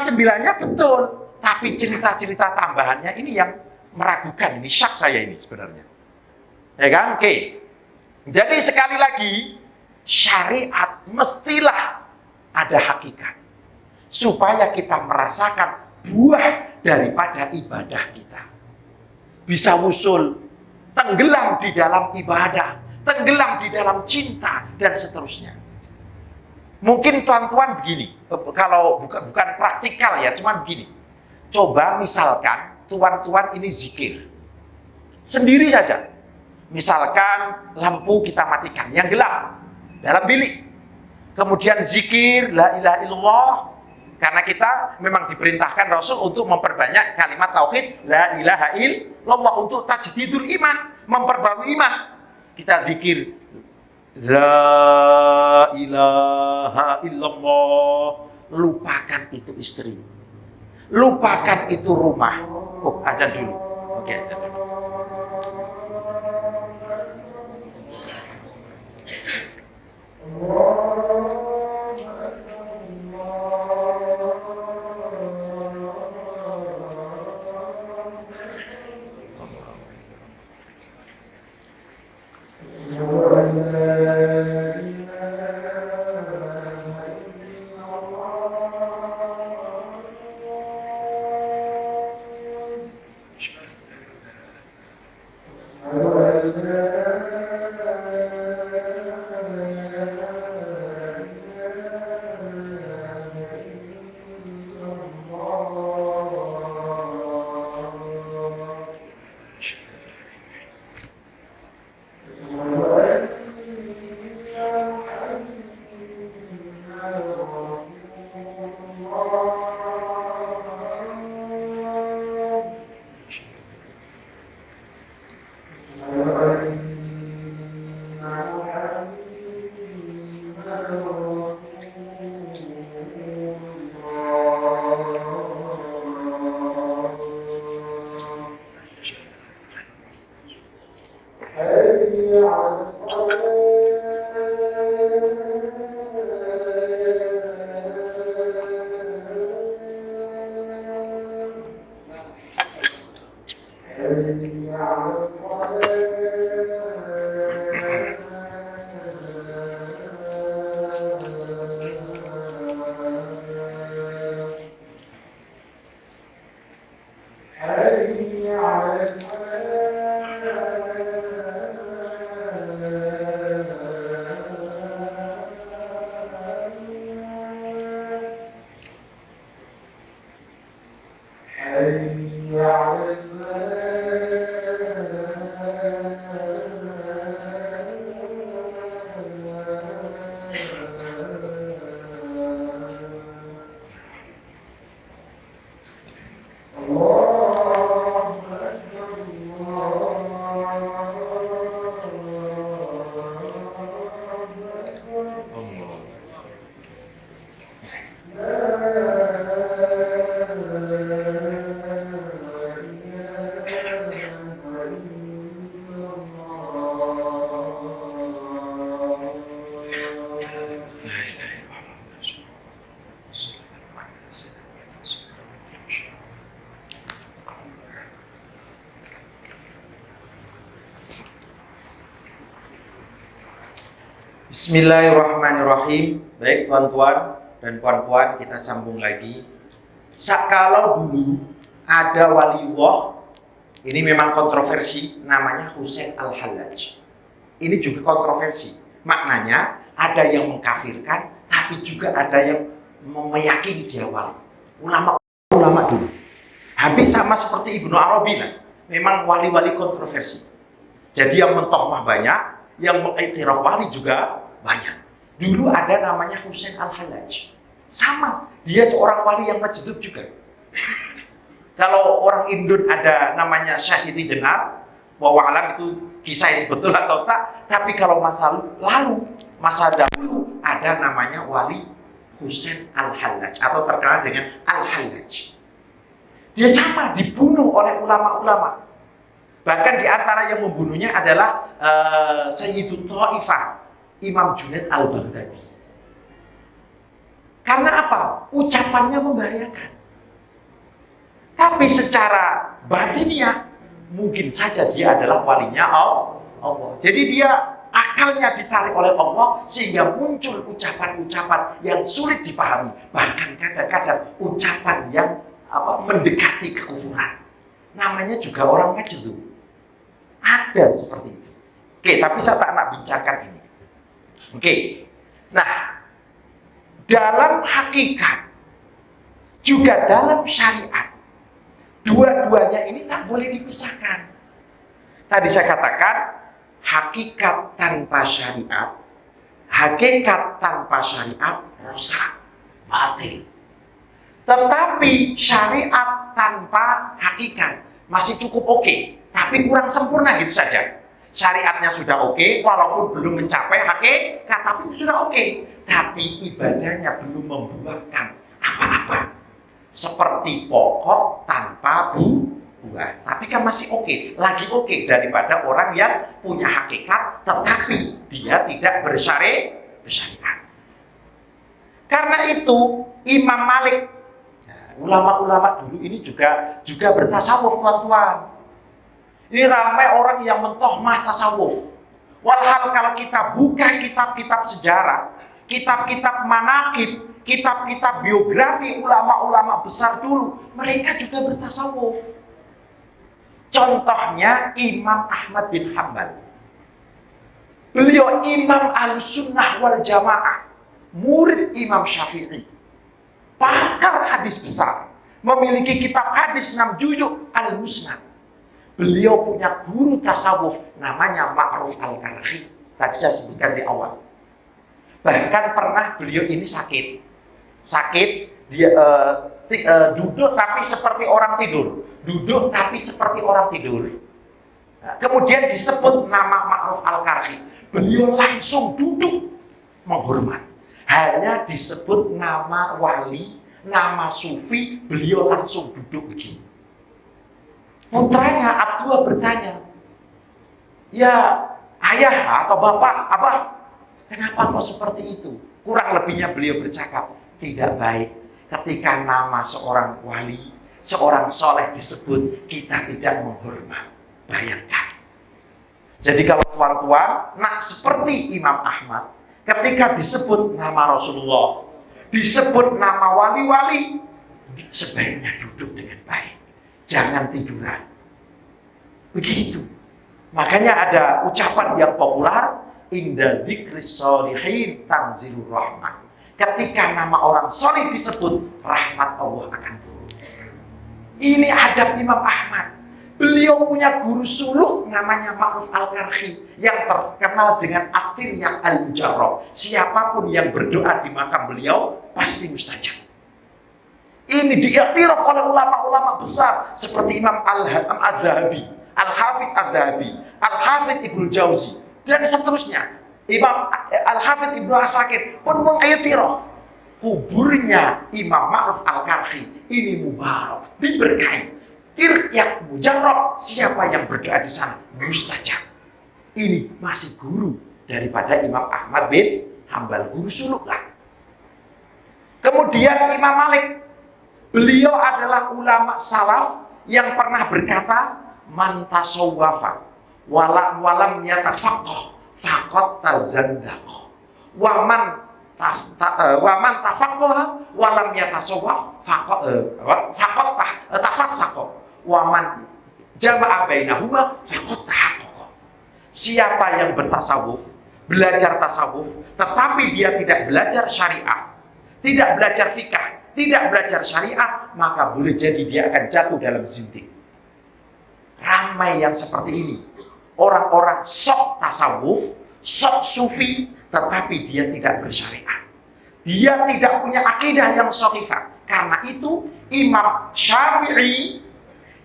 9-nya betul, tapi cerita-cerita tambahannya ini yang meragukan. Ini syak saya ini sebenarnya. Ya kan? Oke. Jadi sekali lagi, syariat mestilah ada hakikat. Supaya kita merasakan buah daripada ibadah kita. Bisa wusul, tenggelam di dalam ibadah, tenggelam di dalam cinta, dan seterusnya. Mungkin tuan-tuan begini, kalau bukan praktikal ya, cuman begini. Coba misalkan tuan-tuan ini zikir. Sendiri saja. Misalkan lampu kita matikan, yang gelap, dalam bilik. Kemudian zikir, la ilaha illallah. Karena kita memang diperintahkan Rasul untuk memperbanyak kalimat tauhid, la ilaha illallah, untuk tajdidul iman, memperbarui iman. Kita zikir, la ilaha illallah. Lupakan itu istri. Lupakan itu rumah. Oh, azan dulu. Oke, azan dulu. Bismillahirrahmanirrahim. Baik tuan-tuan dan puan-puan, kita sambung lagi. Kalau dulu ada waliullah, ini memang kontroversi, namanya Husain Al-Hallaj. Ini juga kontroversi. Maknanya ada yang mengkafirkan, tapi juga ada yang meyakini dia wali. Ulama dulu. Habis sama seperti Ibnu Arabi, memang wali-wali kontroversi. Jadi yang mentohmah banyak, yang mengiktiraf wali juga banyak. Dulu ada namanya Husain Al-Hallaj. Sama, dia seorang wali yang majdub juga. Kalau orang Indon ada namanya Syekh Siti Jenar, wawalam itu kisah yang betul atau tak. Tapi kalau masa dahulu ada namanya wali Husain Al-Hallaj atau terkenal dengan Al-Hallaj. Dia sama dibunuh oleh ulama-ulama. Bahkan di antara yang membunuhnya adalah Sayyidut Thaifah, Imam Junaid Al-Baghdadi. Karena apa? Ucapannya membahayakan. Tapi secara batiniah mungkin saja dia adalah walinya Allah. Jadi dia akalnya ditarik oleh Allah sehingga muncul ucapan-ucapan yang sulit dipahami, bahkan kadang-kadang ucapan yang mendekati kekufuran. Namanya juga orang majnun. Ada seperti itu. Oke, tapi saya tak nak bincangkan ini. Oke. Nah, dalam hakikat juga dalam syariat, dua-duanya ini tak boleh dipisahkan. Tadi saya katakan hakikat tanpa syariat, hakikat tanpa syariat rusak, batil. Tetapi syariat tanpa hakikat masih cukup oke, tapi kurang sempurna gitu saja. Syariatnya sudah oke, walaupun belum mencapai hakikat, tapi sudah oke. Tapi ibadahnya belum membuahkan apa-apa. Seperti pokok tanpa buah. Tapi kan masih oke, lagi oke daripada orang yang punya hakikat, tetapi dia tidak bersyariat. Karena itu Imam Malik, ulama-ulama dulu ini juga bertasawuf, tuan-tuan. Ini ramai orang yang mentohmah tasawuf. Walhal kalau kita buka kitab-kitab sejarah, kitab-kitab manaqib, kitab-kitab biografi ulama-ulama besar dulu, mereka juga bertasawuf. Contohnya Imam Ahmad bin Hanbal. Beliau Imam Ahlussunnah wal Jamaah, murid Imam Syafi'i, pakar hadis besar, memiliki kitab hadis 6 juzuk Al-Musnad. Beliau punya guru tasawuf namanya Ma'ruf Al-Karhi. Tadi saya sebutkan di awal. Bahkan pernah beliau ini sakit, dia duduk tapi seperti orang tidur. Nah, kemudian disebut nama Ma'ruf Al-Karhi. Beliau langsung duduk menghormat. Hanya disebut nama wali, nama sufi, beliau langsung duduk begini. Putranya Abdullah bertanya, "Ya ayah atau bapak, abah, kenapa kok seperti itu?" Kurang lebihnya beliau bercakap, "Tidak baik ketika nama seorang wali, seorang soleh disebut, kita tidak menghormat." Bayangkan. Jadi kalau tuan-tuan nak seperti Imam Ahmad, ketika disebut nama Rasulullah, disebut nama wali-wali, sebaiknya duduk dengan baik. Jangan tiduran. Begitu. Makanya ada ucapan yang populer, inda dzikris sholihin tanzilur rahmah. Ketika nama orang soleh disebut, rahmat Allah akan turun. Ini adab Imam Ahmad. Beliau punya guru suluk namanya Ma'ruf Al-Karhi yang terkenal dengan akhirnya Al-Mujarrab. Siapapun yang berdoa di makam beliau pasti mustajab. Ini diiktiraf oleh ulama-ulama besar seperti Imam Al-Dhahabi, Al-Hafidh Al-Dhahabi, Al-Hafidh Ibnu Jauzi, dan seterusnya. Imam Al-Hafidh Ibnu Asakir pun mengiktiraf kuburnya Imam Ma'ruf Al-Karhi ini mubarak, diberkahi. Tiryak mujarrab, siapa yang berdoa di sana mustajab. Ini masih guru daripada Imam Ahmad bin Hanbal, guru suluk lah. Kemudian Imam Malik, beliau adalah ulama salaf yang pernah berkata, man tasawwafa walam yatafaqqah faqad tazandaqa. Wa man tafaqqaha walam yatasawwaf faqad tafassaqa. Wa man jama'a bainahuma faqad tahaqqaqa. Siapa yang bertasawuf, belajar tasawuf, tetapi dia tidak belajar syariah, tidak belajar fikih, tidak belajar syariah, maka boleh jadi dia akan jatuh dalam zindik. Ramai yang seperti ini. Orang-orang sok tasawuf, sok sufi, tetapi dia tidak bersyariat. Dia tidak punya akidah yang shahihah. Karena itu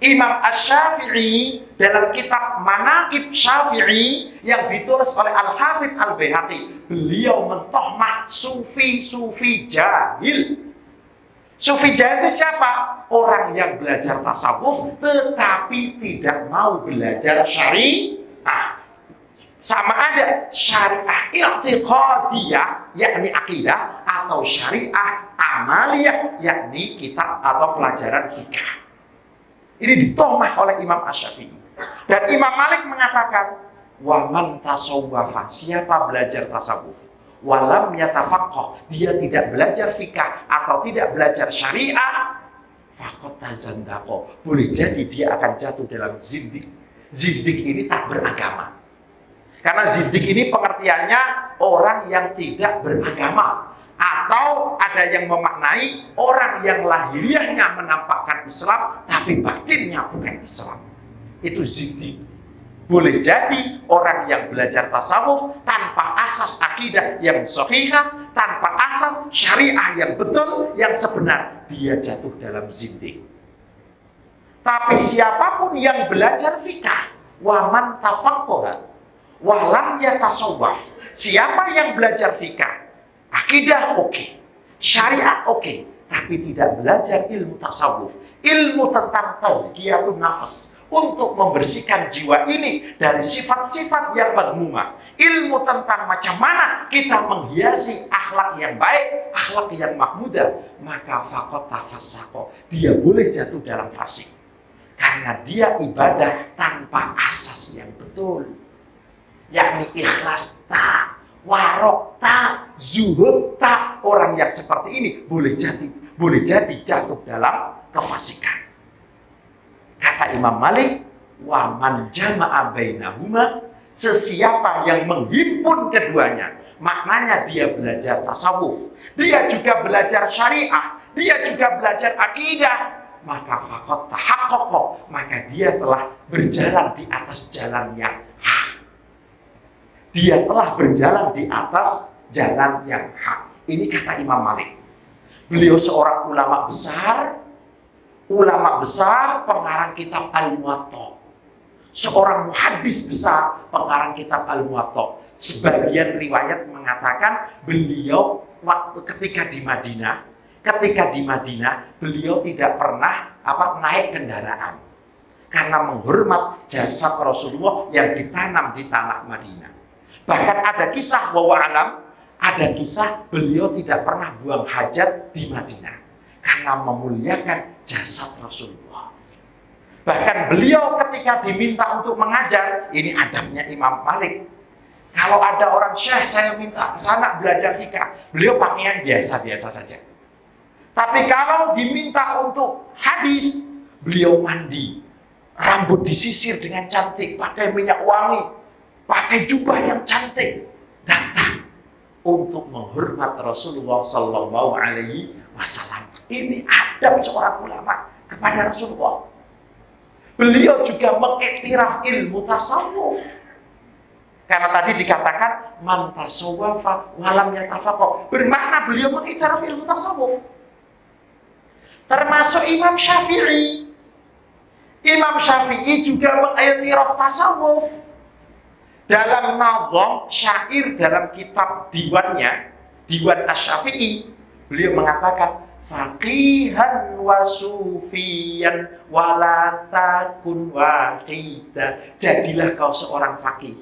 Imam Asy-Syafi'i dalam kitab Manaqib Syafi'i yang ditulis oleh Al-Hafidh Al-Baihaqi, beliau mentohmah sufi jahil. Sufi jahil itu siapa? Orang yang belajar tasawuf tetapi tidak mau belajar syariah. Sama ada syariah i'tiqadiyah yakni akidah, atau syariah amaliyah yakni kitab atau pelajaran fikih. Ini ditohmah oleh Imam Asy-Syafi'i. Dan Imam Malik mengatakan, Wa man tasawwafa, siapa belajar tasawuf, walam yatafaqqah, dia tidak belajar fikah atau tidak belajar syariah, faqad tazandaqa, boleh jadi dia akan jatuh dalam zindik. Zindik ini tak beragama. Karena zindik ini pengertiannya orang yang tidak beragama, atau ada yang memaknai orang yang lahiriahnya menampakkan Islam tapi batinnya bukan Islam. Itu zindik. Boleh jadi orang yang belajar tasawuf tanpa asas akidah yang sahihah, tanpa asas syariah yang betul, yang sebenar, dia jatuh dalam zindik. Tapi siapapun yang belajar fikah, waman tafaqqaha walam yatasawwaf, siapa yang belajar fikah, akidah oke, syariat oke, tapi tidak belajar ilmu tasawuf, ilmu tentang tazkiyatun nafs, untuk membersihkan jiwa ini dari sifat-sifat yang madmumah, ilmu tentang macam mana kita menghiasi akhlak yang baik, akhlak yang mahmudah, maka faqad tafassaqa, dia boleh jatuh dalam fasik. Karena dia ibadah tanpa asas yang betul, yakni ikhlas tak, warok tak, zuhud tak. Orang yang seperti ini boleh jadi jatuh dalam kefasikan. Kata Imam Malik, wa man jama'a bainahuma, sesiapa yang menghimpun keduanya, maknanya dia belajar tasawuf, dia juga belajar syariah, dia juga belajar akidah, maka faqad tahaqqaqa, maka dia telah berjalan di atas jalan yang hak. Dia telah berjalan di atas jalan yang hak. Ini kata Imam Malik. Beliau seorang ulama besar, pengarang kitab Al-Muwatta. Seorang muhaddis besar, pengarang kitab Al-Muwatta. Sebagian riwayat mengatakan beliau waktu ketika di Madinah, beliau tidak pernah naik kendaraan karena menghormat jasad Rasulullah yang ditanam di tanah Madinah. Bahkan ada kisah beliau tidak pernah buang hajat di Madinah karena memuliakan jasad Rasulullah. Bahkan beliau ketika diminta untuk mengajar, ini adabnya Imam Malik. Kalau ada orang syekh, saya minta ke sana belajar fikih, beliau pakaian biasa-biasa saja. Tapi kalau diminta untuk hadis, beliau mandi, rambut disisir dengan cantik, pakai minyak wangi, pakai jubah yang cantik, datang untuk menghormat Rasulullah Sallallahu Alaihi Wasallam. Ini adab seorang ulama kepada Rasulullah. Beliau juga mengiktiraf ilmu tasawuf. Karena tadi dikatakan man tasawwafa walam yatafaqqa, bermakna beliau mengiktiraf ilmu tasawuf. Termasuk Imam Syafi'i. Imam Syafi'i juga mengiktiraf tasawuf. Dalam nazam syair dalam kitab diwannya, Diwan Asy-Syafi'i, beliau mengatakan faqihan wa sufiyan wala takun waqida. Jadilah kau seorang faqih,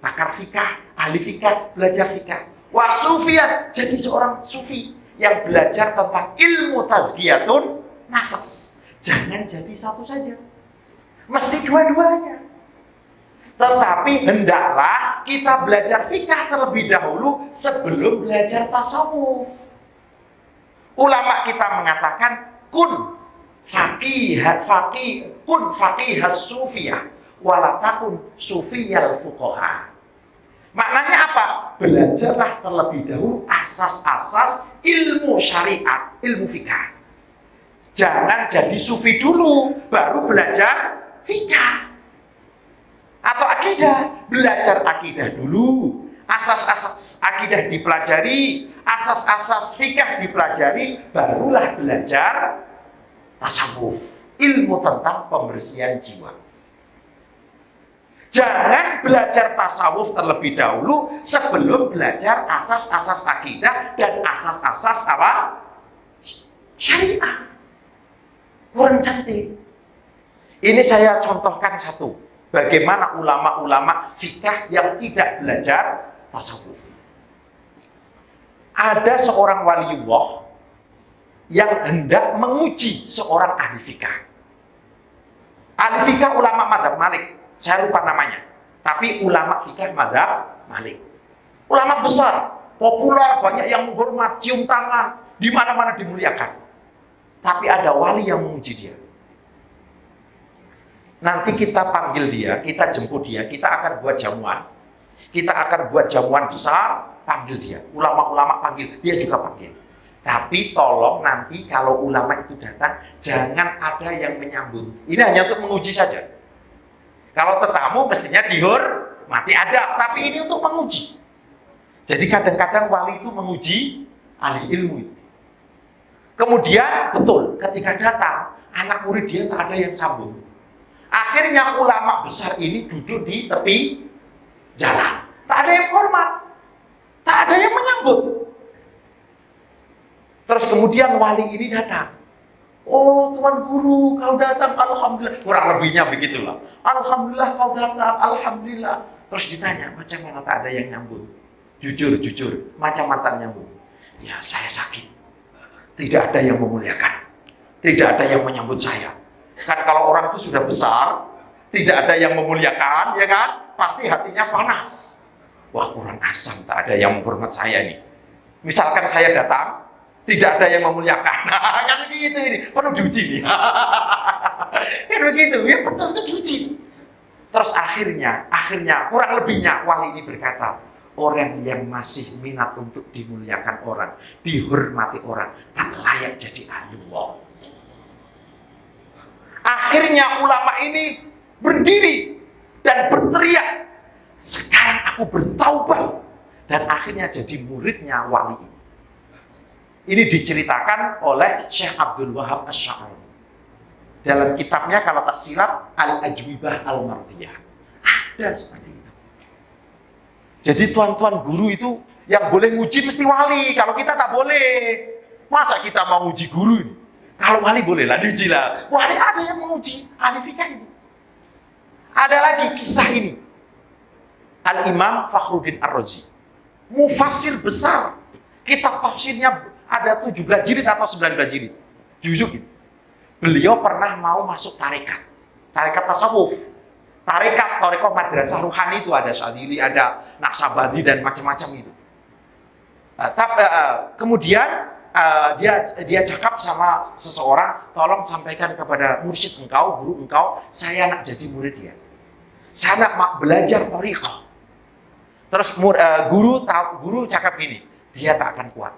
pakar fikah, ahli fikah, belajar fikah. Wa sufiyan, jadi seorang sufi yang belajar tentang ilmu tazkiyatun nafs. Jangan jadi satu saja, mesti dua-duanya. Tetapi hendaklah kita belajar fikah terlebih dahulu sebelum belajar tasawuf. Ulama kita mengatakan kun faqihas sufiyah wala takun sufiyal fuqaha. Maknanya apa? Belajarlah terlebih dahulu asas-asas ilmu syariat, ilmu fikah. Jangan jadi sufi dulu baru belajar fikah atau akidah. Belajar akidah dulu, asas-asas akidah dipelajari, asas-asas fikah dipelajari, barulah belajar tasawuf, ilmu tentang pembersihan jiwa. Jangan belajar tasawuf terlebih dahulu sebelum belajar asas-asas akidah dan asas-asas syariah. Kurang cantik. Ini saya contohkan satu. Bagaimana ulama-ulama fikih yang tidak belajar tasawuf. Ada seorang waliullah yang hendak menguji seorang ahli fikih. Ahli fikih ulama mazhab Malik, saya lupa namanya. Tapi ulama fikih madzhab Malik. Ulama besar, populer, banyak yang menghormat, cium tangan, di mana-mana dimuliakan. Tapi ada wali yang memuji dia. Nanti kita panggil dia, kita jemput dia, kita akan buat jamuan. Kita akan buat jamuan besar, panggil dia. Ulama-ulama panggil, dia juga panggil. Tapi tolong nanti kalau ulama itu datang, jangan ada yang menyambut. Ini hanya untuk menguji saja. Kalau tetamu mestinya dihormati ada, tapi ini untuk menguji. Jadi kadang-kadang wali itu menguji ahli ilmu itu. Kemudian betul, ketika datang, anak murid dia tak ada yang sambung. Akhirnya ulama besar ini duduk di tepi jalan. Tak ada yang hormat, tak ada yang menyambut. Terus kemudian wali ini datang. Oh Tuan Guru, kau datang, Alhamdulillah. Kurang lebihnya begitulah. Alhamdulillah kau datang, Alhamdulillah. Terus ditanya, macam mana tak ada yang nyambut? Jujur, macam mana nyambut? Ya saya sakit. Tidak ada yang memuliakan. Tidak ada yang menyambut saya. Kan kalau orang itu sudah besar, tidak ada yang memuliakan, ya kan? Pasti hatinya panas. Wah kurang asam, tak ada yang menghormat saya nih. Misalkan saya datang, tidak ada yang memuliakan. Kan gitu ini, perlu diuji nih. Kan begitu, ya betul itu diuji. Terus akhirnya kurang lebihnya wali ini berkata, orang yang masih minat untuk dimuliakan orang, dihormati orang, tak layak jadi ahli Allah. Akhirnya ulama ini berdiri dan berteriak, sekarang aku bertaubat, dan akhirnya jadi muridnya wali ini. Ini diceritakan oleh Syekh Abdul Wahab Asy-Sya'rani. Dalam kitabnya kalau tak silap Al-Ajwibah Al-Mardiyah. Ada seperti itu. Jadi tuan-tuan guru itu yang boleh nguji mesti wali. Kalau kita tak boleh. Masa kita mau uji guru ini? Kalau wali boleh lah diuji lah. Wali ada yang menguji. Ahli fikih itu. Ada lagi kisah ini. Al-Imam Fakhruddin Ar-Razi. Mufassir besar. Kitab tafsirnya ada 17 jilid atau 19 jilid. Juzuk itu. Beliau pernah mau masuk tarekat tasawuf. Tarekat madrasah ruhani itu ada Syadili, ada Naqsabandi dan macam-macam itu. Kemudian dia cakap sama seseorang, tolong sampaikan kepada mursyid engkau, guru engkau, saya nak jadi murid dia. Saya nak belajar thariqah. Terus guru cakap gini, dia tak akan kuat.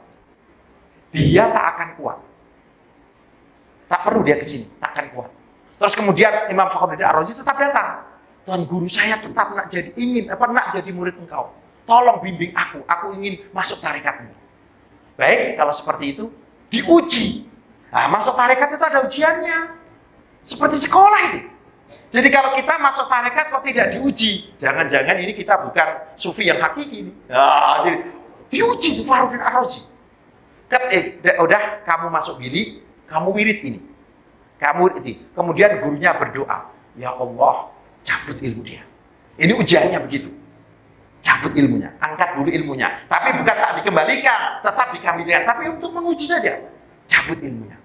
Tak perlu dia kesini, tak akan kuat. Terus kemudian Imam Fakhruddin Ar-Razi tetap datang. Tuan guru saya tetap nak jadi murid engkau. Tolong bimbing aku ingin masuk tarekatmu. Baik, kalau seperti itu, diuji. Nah, masuk tarekat itu ada ujiannya. Seperti sekolah itu. Jadi kalau kita masuk tarekat kok tidak diuji, jangan-jangan ini kita bukan sufi yang hakiki. Nah, jadi diuji tuh Fakhruddin Ar-Razi. Udah kamu masuk bilik, kamu wirid ini. Kemudian gurunya berdoa, ya Allah, cabut ilmu dia. Ini ujiannya begitu. Cabut ilmunya, angkat dulu ilmunya. Tapi bukan tak dikembalikan, tetap dikembalikan. Tapi untuk menguji saja, cabut ilmunya.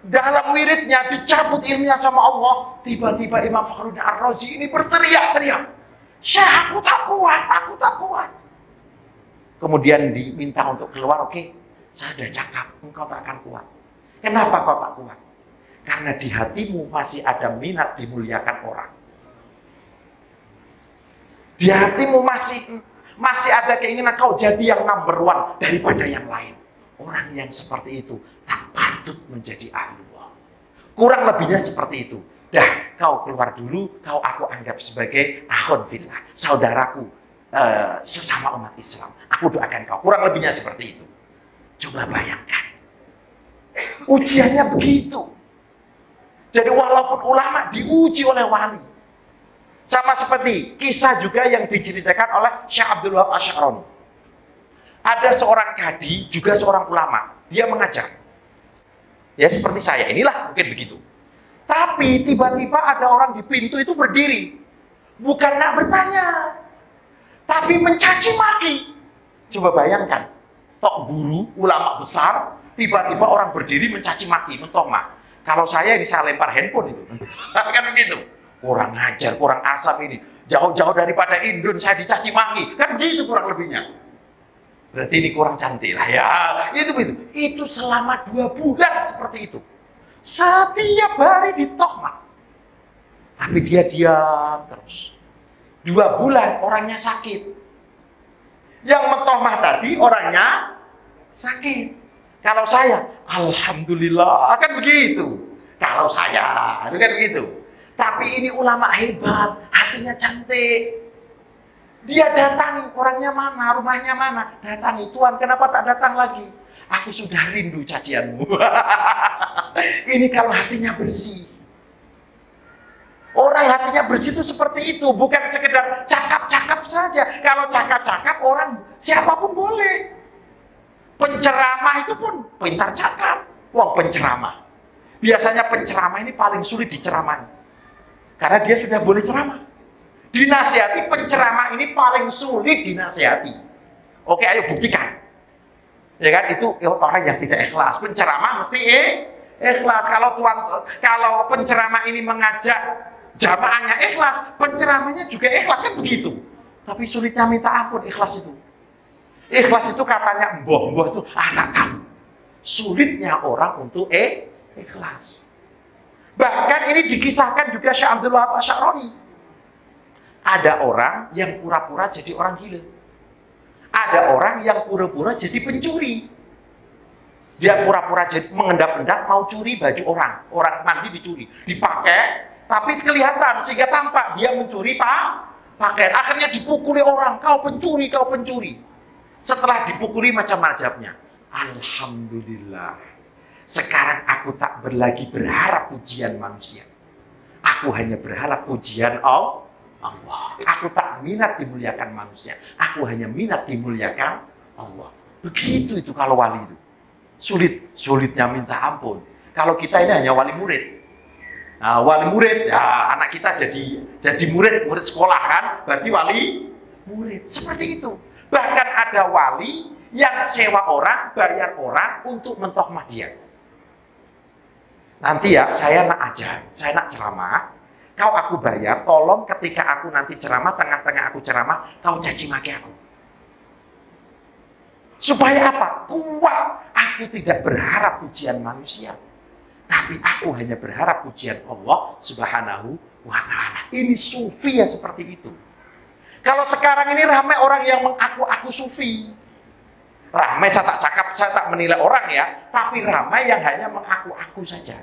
Dalam wiridnya dicabut ilmunya sama Allah. Tiba-tiba Imam Fakhruddin Ar-Razi ini berteriak-teriak, Syekh, aku tak kuat. Kemudian diminta untuk keluar, oke, saya sudah cakap, engkau tak akan kuat. Kenapa kau tak kuat? Karena di hatimu masih ada minat dimuliakan orang. Di hatimu masih ada keinginan kau jadi yang number one daripada yang lain. Orang yang seperti itu tak patut menjadi ahli Allah. Kurang lebihnya seperti itu. Dah, kau keluar dulu, aku anggap sebagai akhun fillah, saudaraku sesama umat Islam. Aku doakan kau. Kurang lebihnya seperti itu. Coba bayangkan. Ujiannya begitu. Jadi walaupun ulama diuji oleh wali. Sama seperti kisah juga yang diceritakan oleh Syekh Abdul Wahab Asy-Sya'rani. Ada seorang kadi, juga seorang ulama. Dia mengajar. Ya seperti saya, inilah mungkin begitu. Tapi tiba-tiba ada orang di pintu itu berdiri. Bukan nak bertanya, tapi mencaci maki. Coba bayangkan. Tok guru, ulama besar, tiba-tiba orang berdiri mencaci maki, mentohmah. Kalau saya ini saya lempar handphone itu. Kan begitu. Kurang ajar, kurang asap ini. jauh-jauh daripada Indon saya dicaci maki. Kan begitu kurang lebihnya. Berarti ini kurang cantik lah ya. Itu selama 2 bulan seperti itu. Setiap hari ditokmak. Tapi dia diam terus. 2 bulan orangnya sakit. Yang mentohmah tadi orangnya sakit. Kalau saya, alhamdulillah, kan begitu. Kalau saya, itu kan begitu. Tapi ini ulama hebat, hatinya cantik. Dia datangi, orangnya mana, rumahnya mana. Datangi, Tuhan kenapa tak datang lagi? Aku sudah rindu cacianmu. Ini kalau hatinya bersih. Orang hatinya bersih itu seperti itu. Bukan sekedar cakap-cakap saja. Kalau cakap-cakap orang, siapapun boleh. Penceramah itu pun pintar cakap. Wong penceramah. Biasanya penceramah ini paling sulit diceramai. Karena dia sudah boleh ceramah. Dinasihati penceramah ini paling sulit dinasihati. Oke, ayo buktikan. Ya kan, itu orang yang tidak ikhlas. Penceramah mesti ikhlas. Kalau penceramah ini mengajak jamaahnya ikhlas, penceramahnya juga ikhlas, kan begitu. Tapi sulitnya minta ampun ikhlas itu. Ikhlas itu katanya mbah-mbah itu anak kamu. Sulitnya orang untuk ikhlas. Bahkan ini dikisahkan juga Syekh Abdul Wahab Asy'arani. Ada orang yang pura-pura jadi orang gila. Ada orang yang pura-pura jadi pencuri. Dia pura-pura jadi mengendap-endap mau curi baju orang. Orang mandi dicuri, dipakai, tapi kelihatan sehingga tampak dia mencuri pakaian. Akhirnya dipukuli orang, kau pencuri, kau pencuri. Setelah dipukuli macam-macamnya. Alhamdulillah. Sekarang aku tak lagi berharap pujian manusia. Aku hanya berharap pujian Allah. Aku tak minat dimuliakan manusia. Aku hanya minat dimuliakan Allah. Begitu itu kalau wali itu. Sulitnya minta ampun. Kalau kita ini hanya wali murid. Nah, wali murid, ya, anak kita jadi murid sekolah kan, berarti wali murid. Seperti itu. Bahkan ada wali yang sewa orang, bayar orang untuk mentohmah dia. Nanti ya, saya nak ajar, saya nak ceramah. Kau aku bayar, tolong ketika aku nanti ceramah, tengah-tengah aku ceramah, kau caci maki aku. Supaya apa? Kuat. Aku tidak berharap pujian manusia. Tapi aku hanya berharap pujian Allah Subhanahu wa ta'ala. Ini sufi ya seperti itu. Kalau sekarang ini ramai orang yang mengaku-aku sufi. Ramai, saya tak menilai orang ya. Tapi ramai yang hanya mengaku-aku saja.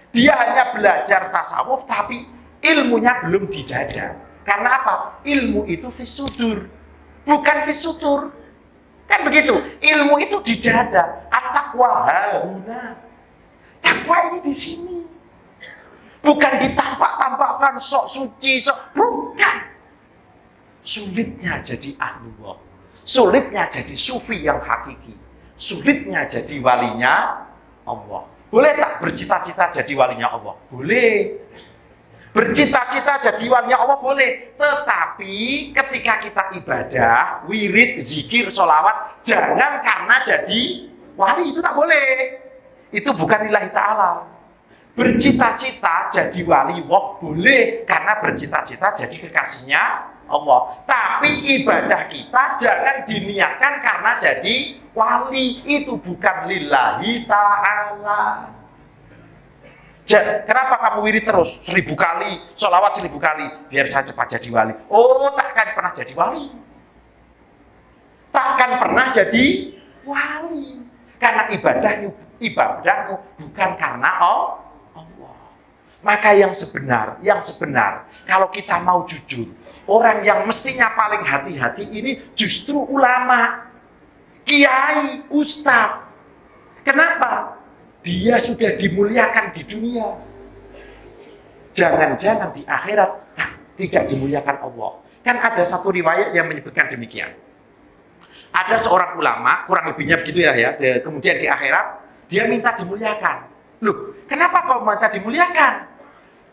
Dia hanya belajar tasawuf, tapi ilmunya belum di dada. Karena apa? Ilmu itu fisudur, bukan fisutur. Kan begitu, ilmu itu di dada. At-taqwa hahuna. Takwa ini di sini. Bukan ditampak-tampakkan sok suci, bukan. Sulitnya jadi ahlullah. Sulitnya jadi sufi yang hakiki. Sulitnya jadi walinya Allah. Boleh tak bercita-cita jadi walinya Allah? Boleh. Bercita-cita jadi walinya Allah boleh. Tetapi ketika kita ibadah, wirid, zikir, sholawat, jangan karena jadi wali, itu tak boleh. Itu bukan lillahi ta'ala. Bercita-cita jadi wali Allah boleh, karena bercita-cita jadi kekasihnya Allah. Tapi ibadah kita jangan diniatkan karena jadi wali. Itu bukan lillahi ta'ala. Kenapa kamu wirid terus 1000 kali, sholawat 1000 kali? Biar saya cepat jadi wali. Oh, takkan pernah jadi wali. Takkan pernah jadi wali. Karena ibadahmu bukan karena Allah. Maka yang sebenar, kalau kita mau jujur, orang yang mestinya paling hati-hati ini justru ulama, kiai, ustadz. Kenapa? Dia sudah dimuliakan di dunia. Jangan-jangan di akhirat tidak dimuliakan Allah. Kan ada satu riwayat yang menyebutkan demikian. Ada seorang ulama, kurang lebihnya begitu ya. Kemudian di akhirat dia minta dimuliakan. Loh, kenapa kau minta dimuliakan?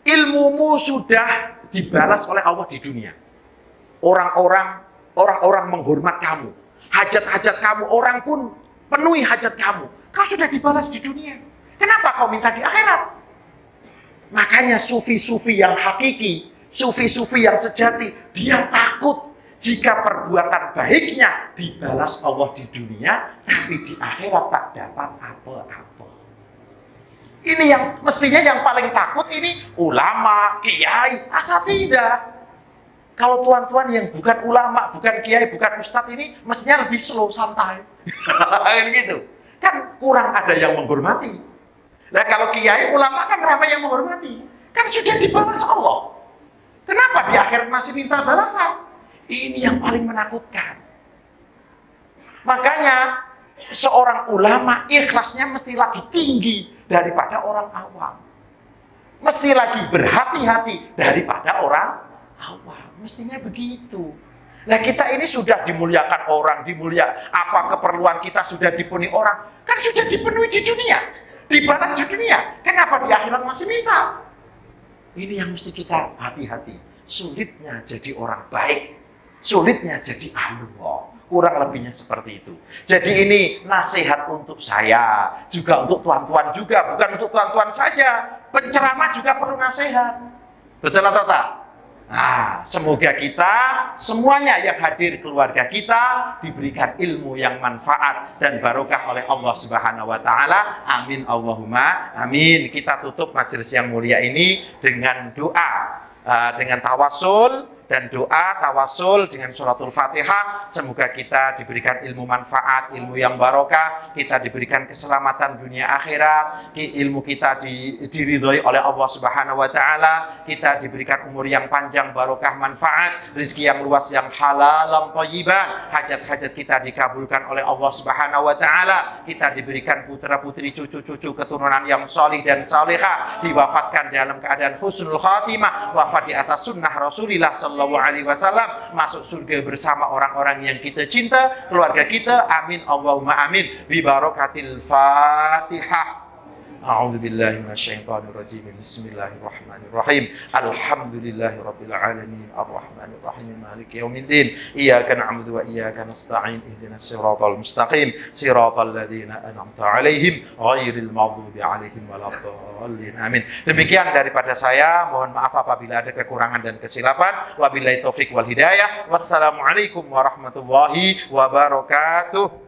Ilmumu sudah dibalas oleh Allah di dunia. Orang-orang menghormat kamu. Hajat-hajat kamu, orang pun penuhi hajat kamu. Kau sudah dibalas di dunia. Kenapa kau minta di akhirat? Makanya sufi-sufi yang hakiki, Sufi-sufi yang sejati, dia takut jika perbuatan baiknya dibalas Allah di dunia, tapi di akhirat tak dapat apa-apa. Ini yang mestinya yang paling takut ini ulama, kiai, asa tidak. Kalau tuan-tuan yang bukan ulama, bukan kiai, bukan ustadz ini mestinya lebih slow, santai. Gitu. Kan kurang ada yang menghormati. Nah kalau kiai, ulama kan ramai yang menghormati. Kan sudah dibalas Allah. Kenapa di akhir masih minta balasan? Ini yang paling menakutkan. Makanya seorang ulama ikhlasnya mesti lagi tinggi daripada orang awam. Mesti lagi berhati-hati daripada orang awam. Mestinya begitu. Nah kita ini sudah dimuliakan orang, apa keperluan kita sudah dipenuhi orang, kan sudah dipenuhi di dunia, dibalas di dunia. Kenapa di akhirat masih minta? Ini yang mesti kita hati-hati. Sulitnya jadi orang baik, sulitnya jadi ahlullah. Kurang lebihnya seperti itu. Jadi ini nasihat untuk saya, juga untuk tuan-tuan juga, bukan untuk tuan-tuan saja. Penceramah juga perlu nasihat. Betul atau tak? Nah, semoga kita semuanya yang hadir keluarga kita diberikan ilmu yang manfaat dan barokah oleh Allah Subhanahu wa taala. Amin Allahumma amin. Kita tutup majelis yang mulia ini dengan doa, dengan tawasul dan doa tawasul dengan suratul Fatihah. Semoga kita diberikan ilmu manfaat, ilmu yang barokah, kita diberikan keselamatan dunia akhirat, ilmu kita diridhoi oleh Allah Subhanahu wa taala, kita diberikan umur yang panjang, barokah, manfaat, rezeki yang luas, yang halal, thayyibah, hajat-hajat kita dikabulkan oleh Allah Subhanahu wa taala, kita diberikan putra-putri, cucu-cucu, keturunan yang salih dan salihah, diwafatkan dalam keadaan husnul khatimah, wafat di atas sunnah Rasulullah sallallahu alaihi wasallam, masuk surga bersama orang-orang yang kita cinta, keluarga kita. Amin Allahumma amin. Bi barakatil Fatihah. A'udzu billahi minasyaitonir rajim. Bismillahirrahmanirrahim. Alhamdulillahirabbil alamin arrahmanir rahim maliki yaumiddin. Iyyaka na'budu wa iyyaka nasta'in. Ihdinas siratal mustaqim. Siratal ladzina an'amta 'alaihim ghairil maghdubi 'alaihim waladdallin. Amin. Demikian daripada saya, mohon maaf apabila ada kekurangan dan kesilapan. Wabillahi taufik wal hidayah. Wassalamualaikum warahmatullahi wabarakatuh.